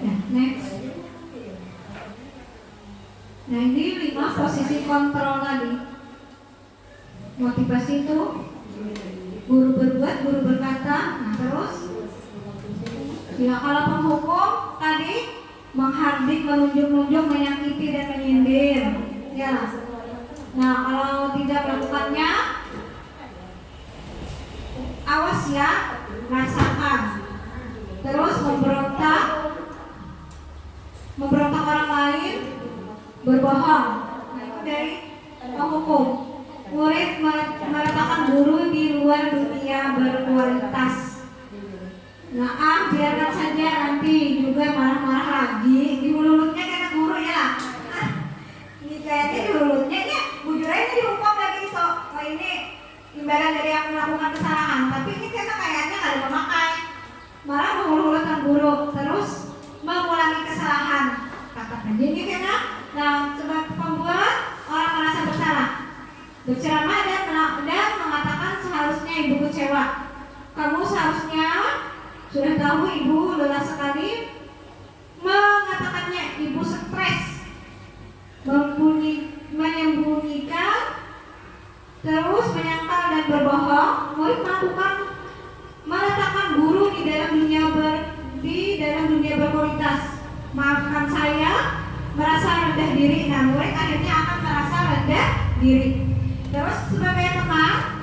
Nah, next. Nah, ini 5 posisi kontrol tadi. Motivasi itu guru berbuat, guru berkata. Nah, terus ya kalau penghukum tadi menghardik, menunjuk-nunjuk, menyakiti dan menyindir. Ya. Nah, kalau tidak melakukannya, awas ya, rasakan. Terus memberontak orang lain, berbohong. Nah, itu dari penghukum. Murid meletakkan guru di luar dunia berkualitas. Nah, biarkan saja nanti juga marah-marah lagi. Di mulutnya kena guru ya. Ini kayaknya di mulutnya ya, bujur aja dihukum lagi so. Oh, ini imbalan dari yang melakukan kesalahan. Tapi ini kita kayaknya nggak ada memakai. Malah mengulut-ulutkan guru, terus mengulangi kesalahan. Katakan jadi kena. Nah, sebab pembuat orang merasa bersalah. Berceramah dan mengatakan seharusnya ibu kecewa. Kamu seharusnya sudah tahu ibu lelah sekali. Mengatakannya ibu stres, menyembunyikan, terus menyangkal dan berbohong. Murid meletakkan guru di dalam dunia berkualitas. Maafkan saya, merasa rendah diri. Nah, murid akhirnya akan merasa rendah diri. Terus sebagai teman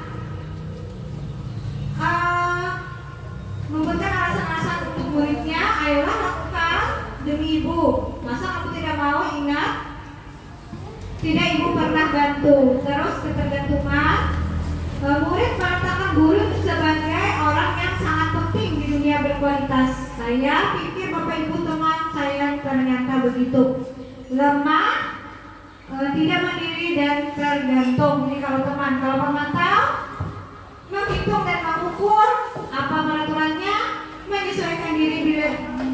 memberikan alasan-alasan untuk muridnya, ayolah lakukan demi ibu. Masa kamu tidak mau? Ingat, tidak ibu pernah bantu. Terus ketergantungan, murid meletakkan guru sebagai orang yang sangat penting di dunia berkualitas. Saya pikir bapak ibu teman saya ternyata begitu lemah, tidak mandiri dan tergantung. Ini kalau teman. Kalau pemantau, menghitung dan mengukur apa peraturannya, menyesuaikan diri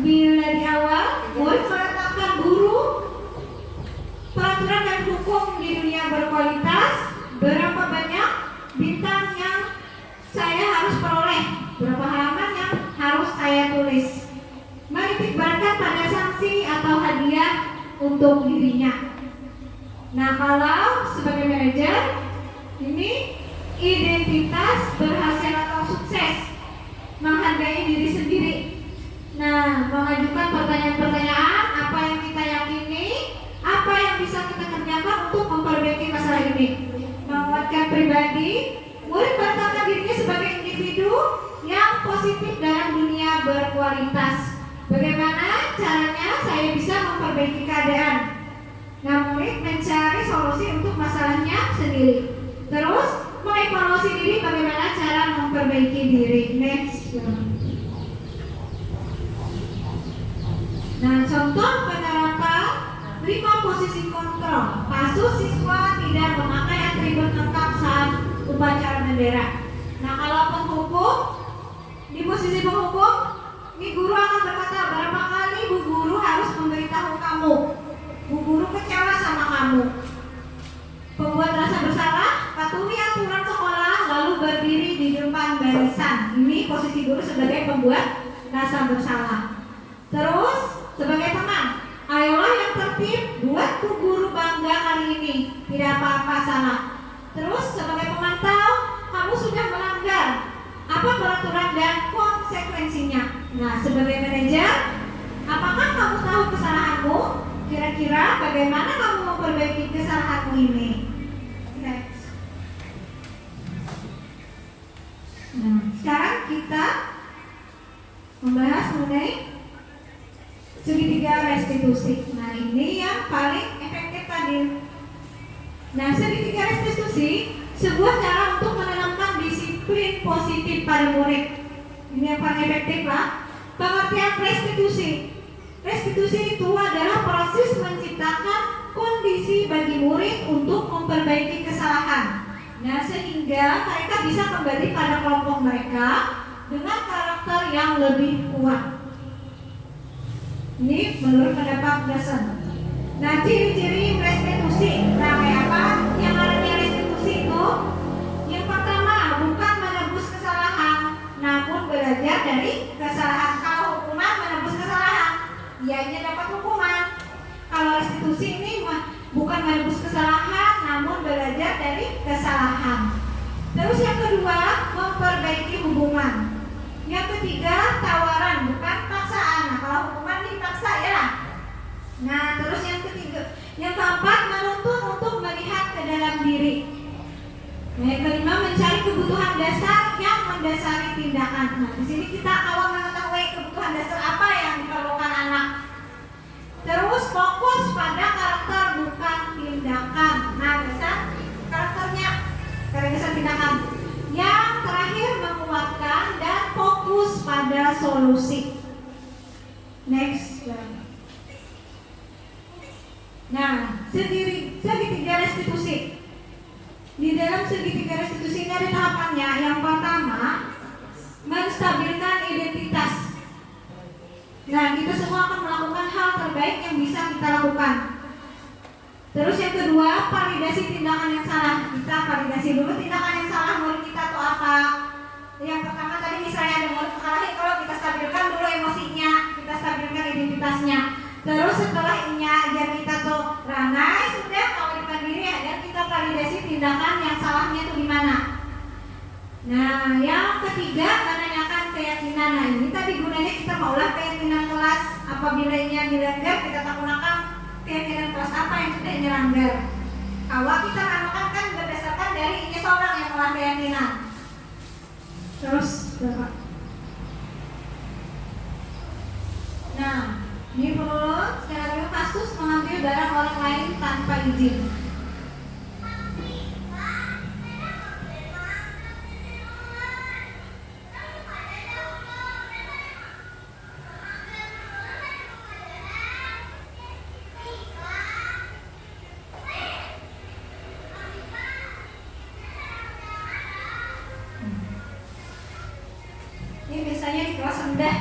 bila di awal. Murid meletakkan guru peraturan dan hukum di dunia berkualitas. Berapa banyak bintang yang saya harus peroleh, berapa halaman yang harus saya tulis. Menitik beratkan pada sanksi atau hadiah untuk dirinya. Nah, kalau sebagai manajer ini identitas berhasil atau sukses, menghargai diri sendiri. Nah, mengajukan pertanyaan-pertanyaan, apa yang kita yakini, apa yang bisa kita kerjakan untuk memperbaiki masalah ini. Menguatkan pribadi, murid bertanya dirinya positif dalam dunia berkualitas. Bagaimana caranya saya bisa memperbaiki keadaan? Nah, murid mencari solusi untuk masalahnya sendiri. Terus mengevaluasi diri, bagaimana cara memperbaiki diri. Next. Nah, contoh penerapan 5 posisi kontrol. Kasus siswa tidak memakai atribut lengkap saat upacara bendera. Nah, kalau penghukum, di posisi penghukum, ini guru akan berkata, berapa kali Bu Guru harus memberitahu kamu? Bu Guru kecewa sama kamu. Pembuat rasa bersalah, patuhi aturan sekolah, lalu berdiri di depan barisan. Ini posisi guru sebagai pembuat rasa bersalah. Terus sebagai teman, ayolah yang tertib, buat Bu Guru bangga hari ini. Tidak apa-apa salah. Terus sebagai pemantau, kamu sudah melanggar. Apa peraturan dan konsekuensinya? Nah, sebagai manajer, apakah kamu tahu kesalahanmu? Kira-kira bagaimana kamu memperbaiki kesalahanmu ini? Next. Nah, sekarang kita membahas mengenai segitiga restitusi. Nah, ini yang paling efektif tadi. Nah, segitiga restitusi sebuah cara untuk menanamkan disiplin positif pada murid. Ini yang paling efektif lah. Pengertian restitusi. Restitusi itu adalah proses menciptakan kondisi bagi murid untuk memperbaiki kesalahan. Nah, sehingga mereka bisa kembali pada kelompok mereka dengan karakter yang lebih kuat. Ini menurut pendapat Gleason. Nah, ciri-ciri restitusi. Nah, kayak apa yang namanya restitusi itu? Yang pertama, bukan menebus kesalahan, namun belajar dari kesalahan. Kalau hukuman menebus kesalahan, ianya dapat hukuman. Kalau restitusi ini bukan menebus kesalahan, namun belajar dari kesalahan. Terus yang kedua, memperbaiki hubungan. Yang ketiga, tawaran, bukan paksaan. Nah, kalau hukuman dipaksa ya. Nah, terus yang keempat, menuntun untuk melihat ke dalam diri. Nah, yang kelima, mencari kebutuhan dasar yang mendasari tindakan. Nah, di sini kita awal mengetahui kebutuhan dasar apa yang diperlukan anak. Terus fokus pada karakter bukan tindakan. Nah, dasar karakternya, dasar tindakan. Yang terakhir, menguatkan dan fokus pada solusi. Next. Nah, segitiga restitusi. Di dalam segitiga restitusi ini ada tahapannya. Yang pertama, menstabilkan identitas. Nah, kita semua akan melakukan hal terbaik yang bisa kita lakukan. Terus yang kedua, validasi tindakan yang salah. Kita validasi dulu tindakan yang salah murid kita itu apa. Yang pertama tadi misalnya ada murid mengalami, kalau kita stabilkan dulu emosinya, kita stabilkan identitasnya. Terus setelah ini ajar kita tuh ranai sudah mengawalkan diri, agar kita validasi tindakan yang salahnya itu di mana. Nah, yang ketiga, menanyakan keyakinan. Nah, ini tadi gunanya kita maulah keyakinan kelas. Apabila ini dilanggar, kita tak gunakan keyakinan kelas apa yang sudah ini langgar. Kalau kita melakukan kan berdasarkan dari ini seorang yang melah keyakinan. Terus berapa? Nah, ini menurut skenario kasus mengambil barang orang lain tanpa izin. Ini biasanya di kelas rendah.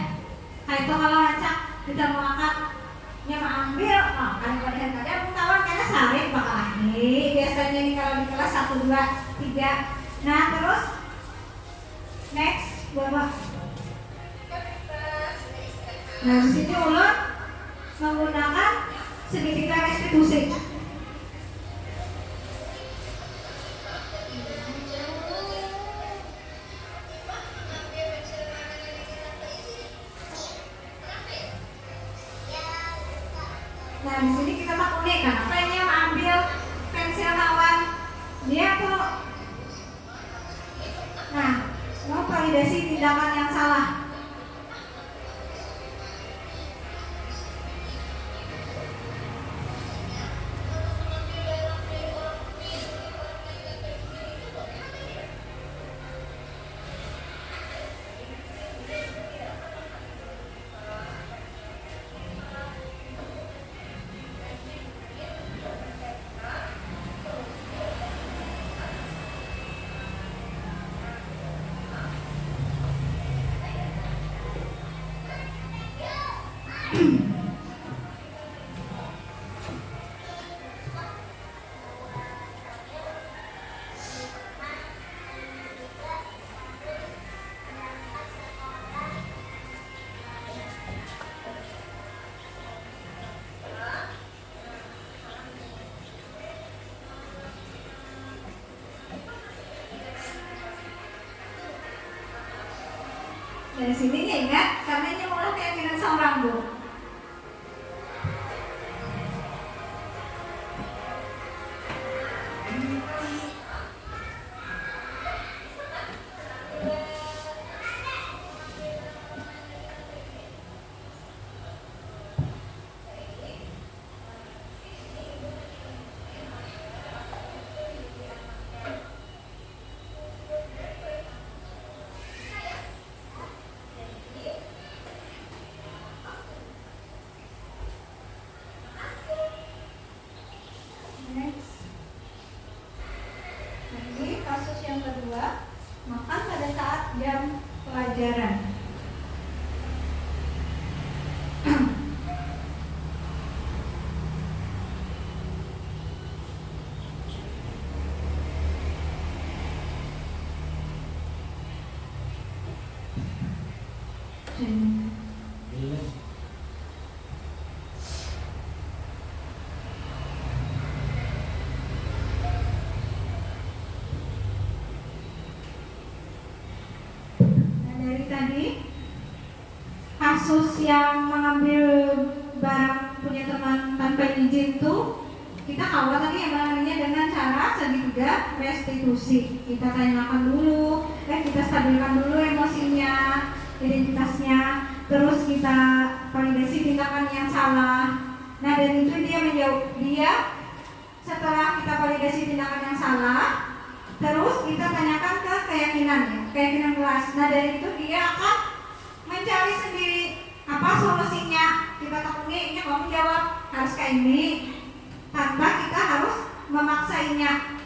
Nah, itu kalau acak kita mau angkatnya mau ambil, kadang-kadang kawan karena sehari bakal ini. Biasanya ini kalau di kelas 1, 2, 3. Nah, terus next Bapak. Nah, di sini ulang menggunakan segitiga restitusi. Nah, di sini kita tak unik kan? Apa ini mengambil pensil kawan? Dia tuh, nah, mau validasi tindakan yang salah. Dari sini ya ingat, karena ini mulai keyakinan seorang Bu. Next. Ini kasus yang kedua, makan pada saat jam pelajaran. Dari tadi kasus yang mengambil barang punya teman tanpa izin tuh kita kawal tadi yang menangannya dengan cara segitiga restitusi. Kita tanyakan dulu, kita stabilkan dulu emosinya, identitasnya, terus kita validasi tindakan yang salah. Nah dari itu dia menjawab, dia setelah kita validasi tindakan yang salah, terus kita tanyakan ke keyakinan kelas. Nah dari itu dia akan mencari sendiri apa solusinya. Kita takutnya ini kamu jawab harus kayak ini, tanpa kita harus memaksainya.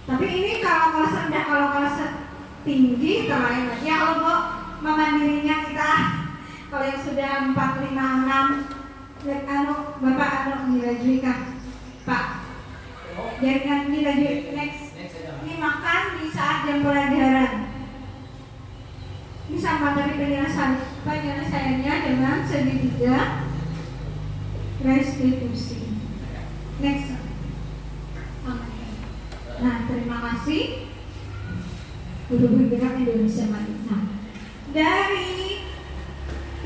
Tapi ini kalau kelas rendah, kalau kelas tinggi terlain lagi. Ya kalau mau memandirinya kita, kalau yang sudah 4, 5, 6, Bapak Nilajui Pak. Jaringan Nilajui next. Ini makan di saat jam pelajaran. Ini sama tadi penyelesaiannya dengan segitiga restitusi. Next. Nah, terima kasih. Guru Bergerak Indonesia Maju. Nah, dari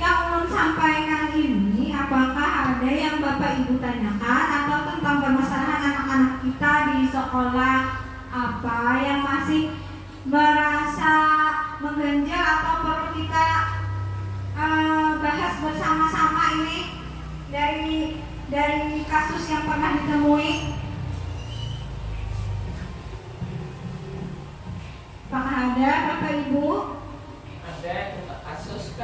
yang ulun sampaikan ini, apakah ada yang Bapak Ibu tanyakan atau tentang permasalahan anak-anak kita di sekolah, apa yang masih merasa mengganjal atau perlu kita bahas bersama-sama ini dari kasus yang pernah ditemui? Apakah ada Bapak Ibu? Ada kasus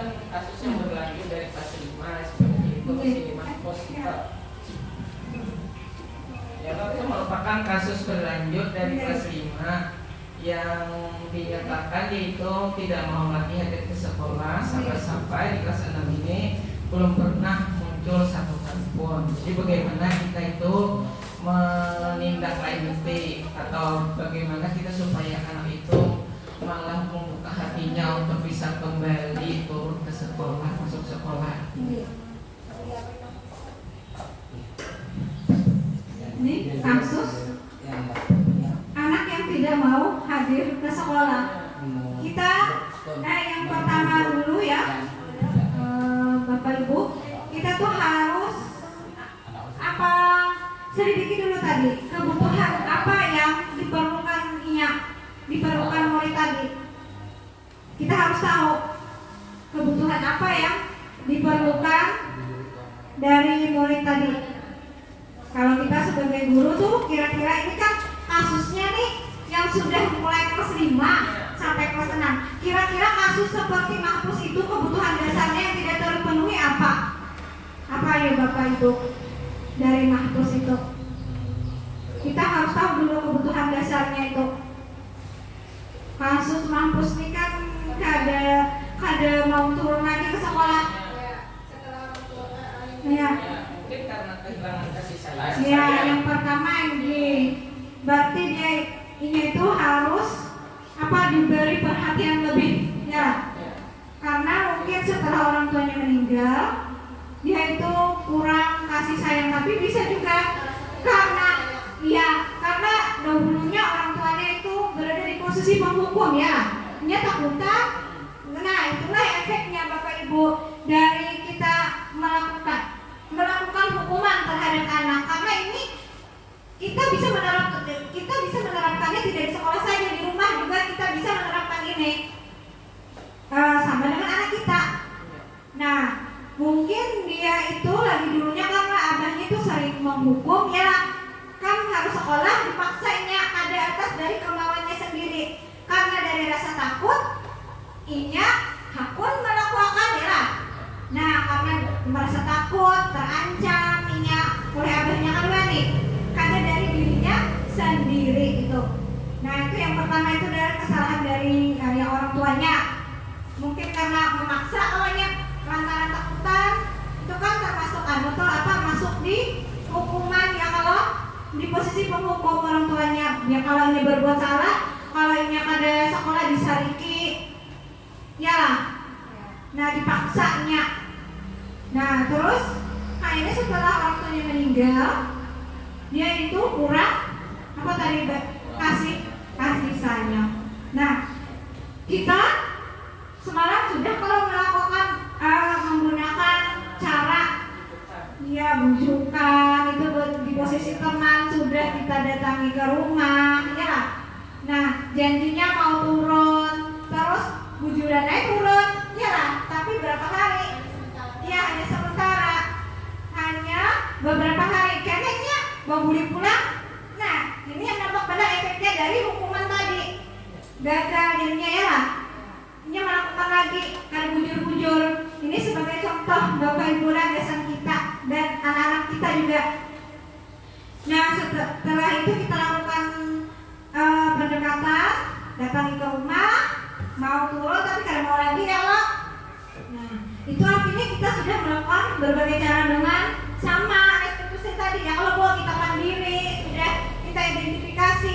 yang berlanjut dari kelas 5 seperti itu ke 5 pos kita. Yang itu merupakan kasus berlanjut dari kelas 5 yang dinyatakan yaitu tidak mau lagi hadir ke sekolah sampai di kelas 6 ini belum pernah muncul satu kali pun. Jadi bagaimana kita itu menindaklanjuti atau bagaimana kita supaya anak itu malah membuka hatinya untuk bisa kembali turun ke sekolah, masuk sekolah. Ini kasus anak yang tidak mau hadir ke sekolah. Kita yang pertama dulu ya, Bapak Ibu, kita tuh harus apa selidiki dulu tadi kebutuhan apa yang diperlukan murid tadi. kita harus tahu kebutuhan apa yang diperlukan dari murid tadi. Kalau kita sebagai guru tuh kira-kira ini kan kasusnya nih yang sudah mulai kelas 5 sampai kelas 6. Kira-kira kasus seperti Mahpus itu kebutuhan dasarnya yang tidak terpenuhi apa? Apa ya Bapak Ibu dari Mahpus itu? Kita harus tahu dulu kebutuhan dasarnya itu. Kasus Mahpus ini kan kada mau turun lagi ke sekolah. Ya. Mungkin karena kehilangan kasih sayang. Ya, yang pertama berarti dia ini itu harus diberi perhatian lebih, ya. Karena mungkin setelah orang tuanya meninggal, dia itu kurang kasih sayang, tapi bisa juga karena dahulunya orang tuanya itu berada di posisi penghukum, ya. Dia takutan. Nah, itulah efeknya Bapak Ibu dari kita melakukan hukuman terhadap anak, karena ini kita bisa menerapkannya tidak di sekolah saja, di rumah juga kita bisa menerapkan ini sama dengan anak kita. Nah, mungkin dia itu lagi dulunya karena abahnya itu sering menghukum, ya kan harus sekolah dipaksainya ada atas dari kemauannya sendiri, karena dari rasa takut hakun melakukan, ya. Nah, karena merasa takut, terancam, oleh abahnya kan nih, karena dari dirinya sendiri itu. Nah, itu yang pertama itu dari kesalahan dari yang orang tuanya. Mungkin karena memaksa awalnya lantaran takutan, itu kan termasuk masuk di hukuman, ya. Kalau di posisi penghukum orang tuanya, ya kalau ini berbuat salah, kalau ini ada sekolah disariki, ya. Nah, dipaksanya. Nah, terus ini setelah orang tuanya meninggal, dia itu kurang kasih sayang. Nah, kita semalam sudah kalau melakukan menggunakan cara bujukan itu di posisi teman, sudah kita datangi ke rumah, ya. Nah, janjinya mau turun, terus bujurannya turun, ya lah. Tapi berapa hari? Ya, hanya sementara, hanya beberapa hari. Kayaknya mau buli pulang. Nah, ini yang nampak pada efeknya dari hukuman tadi. Gagal jadinya, ya lah. Ini melakukan lagi karena bujur-bujur. Ini sebagai contoh Bapak Ibu landasan kita dan anak-anak kita juga. Nah, setelah itu kita lakukan pendekatan, datangi ke rumah, mau turun tapi kada mau lagi, ya Allah. Nah, itu artinya kita sudah melakukan berbagai cara dengan sama restitusi tadi, ya. Kalau boleh kita mandiri, sudah kita identifikasi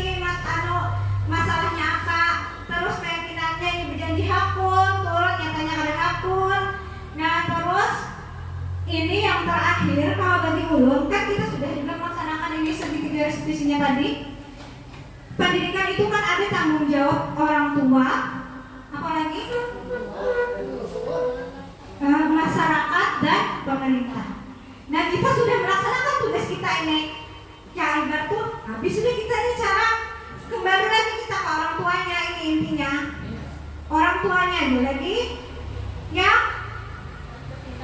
masalahnya apa, terus keyakinannya ini berjanji hakun, turun nyatanya kada hakun. Nah, terus ini yang terakhir, kalau bagi ulun kan kita sudah juga melaksanakan ini segitiga restitusinya tadi. Pendidikan itu kan ada tanggung jawab orang tua, apalagi masyarakat dan pemerintah. Nah, kita sudah melaksanakan tugas kita ini. Ya, ibarat tuh habis sudah kita ini cara kembali lagi kita ke orang tuanya, ini intinya. Orang tuanya ada lagi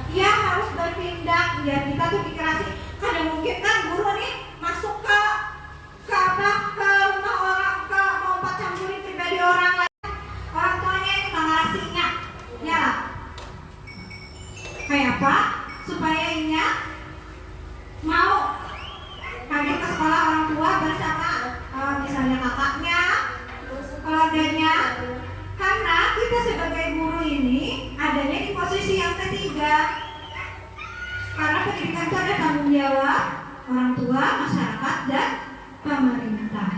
yang harus bertindak, ya kita tuh dikerasi. Karena mungkin kan guru nih masuk ke rumah orang, mau campurin pribadi orang lain, orang tuanya ini mengarasinya, ya. Kayak apa? Supaya inya mau hadir ke sekolah orang tua bersama misalnya kakaknya, keluarganya. Karena kita sebagai guru ini adanya di posisi yang ketiga. Karena pendidikan itu ada tanggung jawab orang tua, masyarakat, dan pemerintah.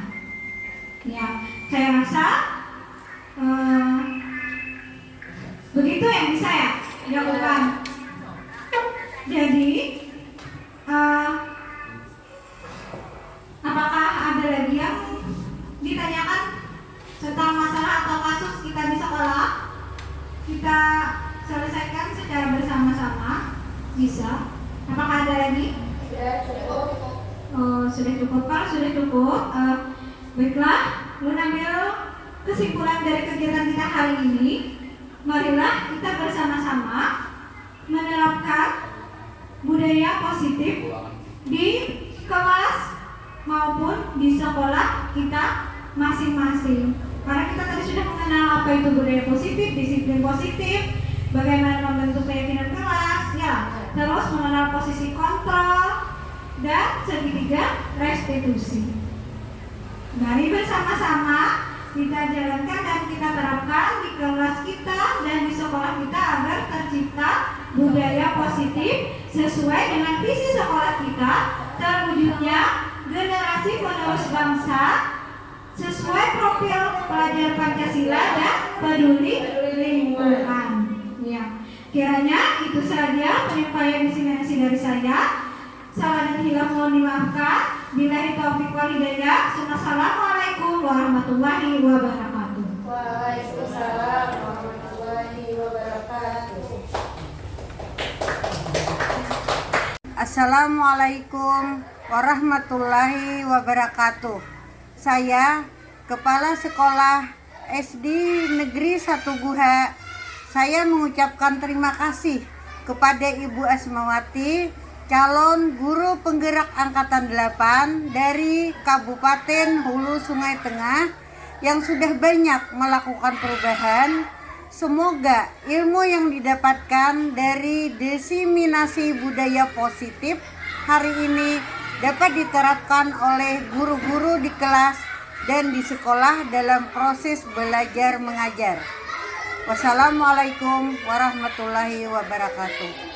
Ya, saya rasa begitu yang bisa ya dilakukan. Jadi apakah ada lagi yang ditanyakan tentang masalah atau kasus kita di sekolah? Kita selesaikan secara bersama-sama. Bisa? Apakah ada lagi? Sudah cukup. Kalau sudah cukup, baiklah, mengambil kesimpulan dari kegiatan kita hari ini. marilah kita bersama-sama menerapkan budaya positif di kelas maupun di sekolah kita masing-masing. Karena kita tadi sudah mengenal apa itu budaya positif, disiplin positif, bagaimana membentuk keyakinan kelas, ya, terus mengenal posisi kontrol dan segitiga restitusi. Mari bersama-sama kita jalankan dan kita terapkan di kelas kita dan di sekolah kita agar tercipta budaya positif sesuai dengan visi sekolah kita, terwujudnya generasi penerus bangsa sesuai profil pelajar Pancasila dan peduli lingkungan. Ya, kiranya itu saja penyampaian inspirasi dari saya. Salah dan hilaf mohon dimaafkan. Billahi taufiq wal hidayah. Assalamualaikum warahmatullahi wabarakatuh. Waalaikumsalam warahmatullahi wabarakatuh. Assalamualaikum warahmatullahi wabarakatuh. Saya Kepala Sekolah SD Negeri 1 Guha. Saya mengucapkan terima kasih kepada Ibu Asmawati, calon guru penggerak angkatan 8 dari Kabupaten Hulu Sungai Tengah yang sudah banyak melakukan perubahan. Semoga ilmu yang didapatkan dari diseminasi budaya positif hari ini dapat diterapkan oleh guru-guru di kelas dan di sekolah dalam proses belajar mengajar. Wassalamualaikum warahmatullahi wabarakatuh.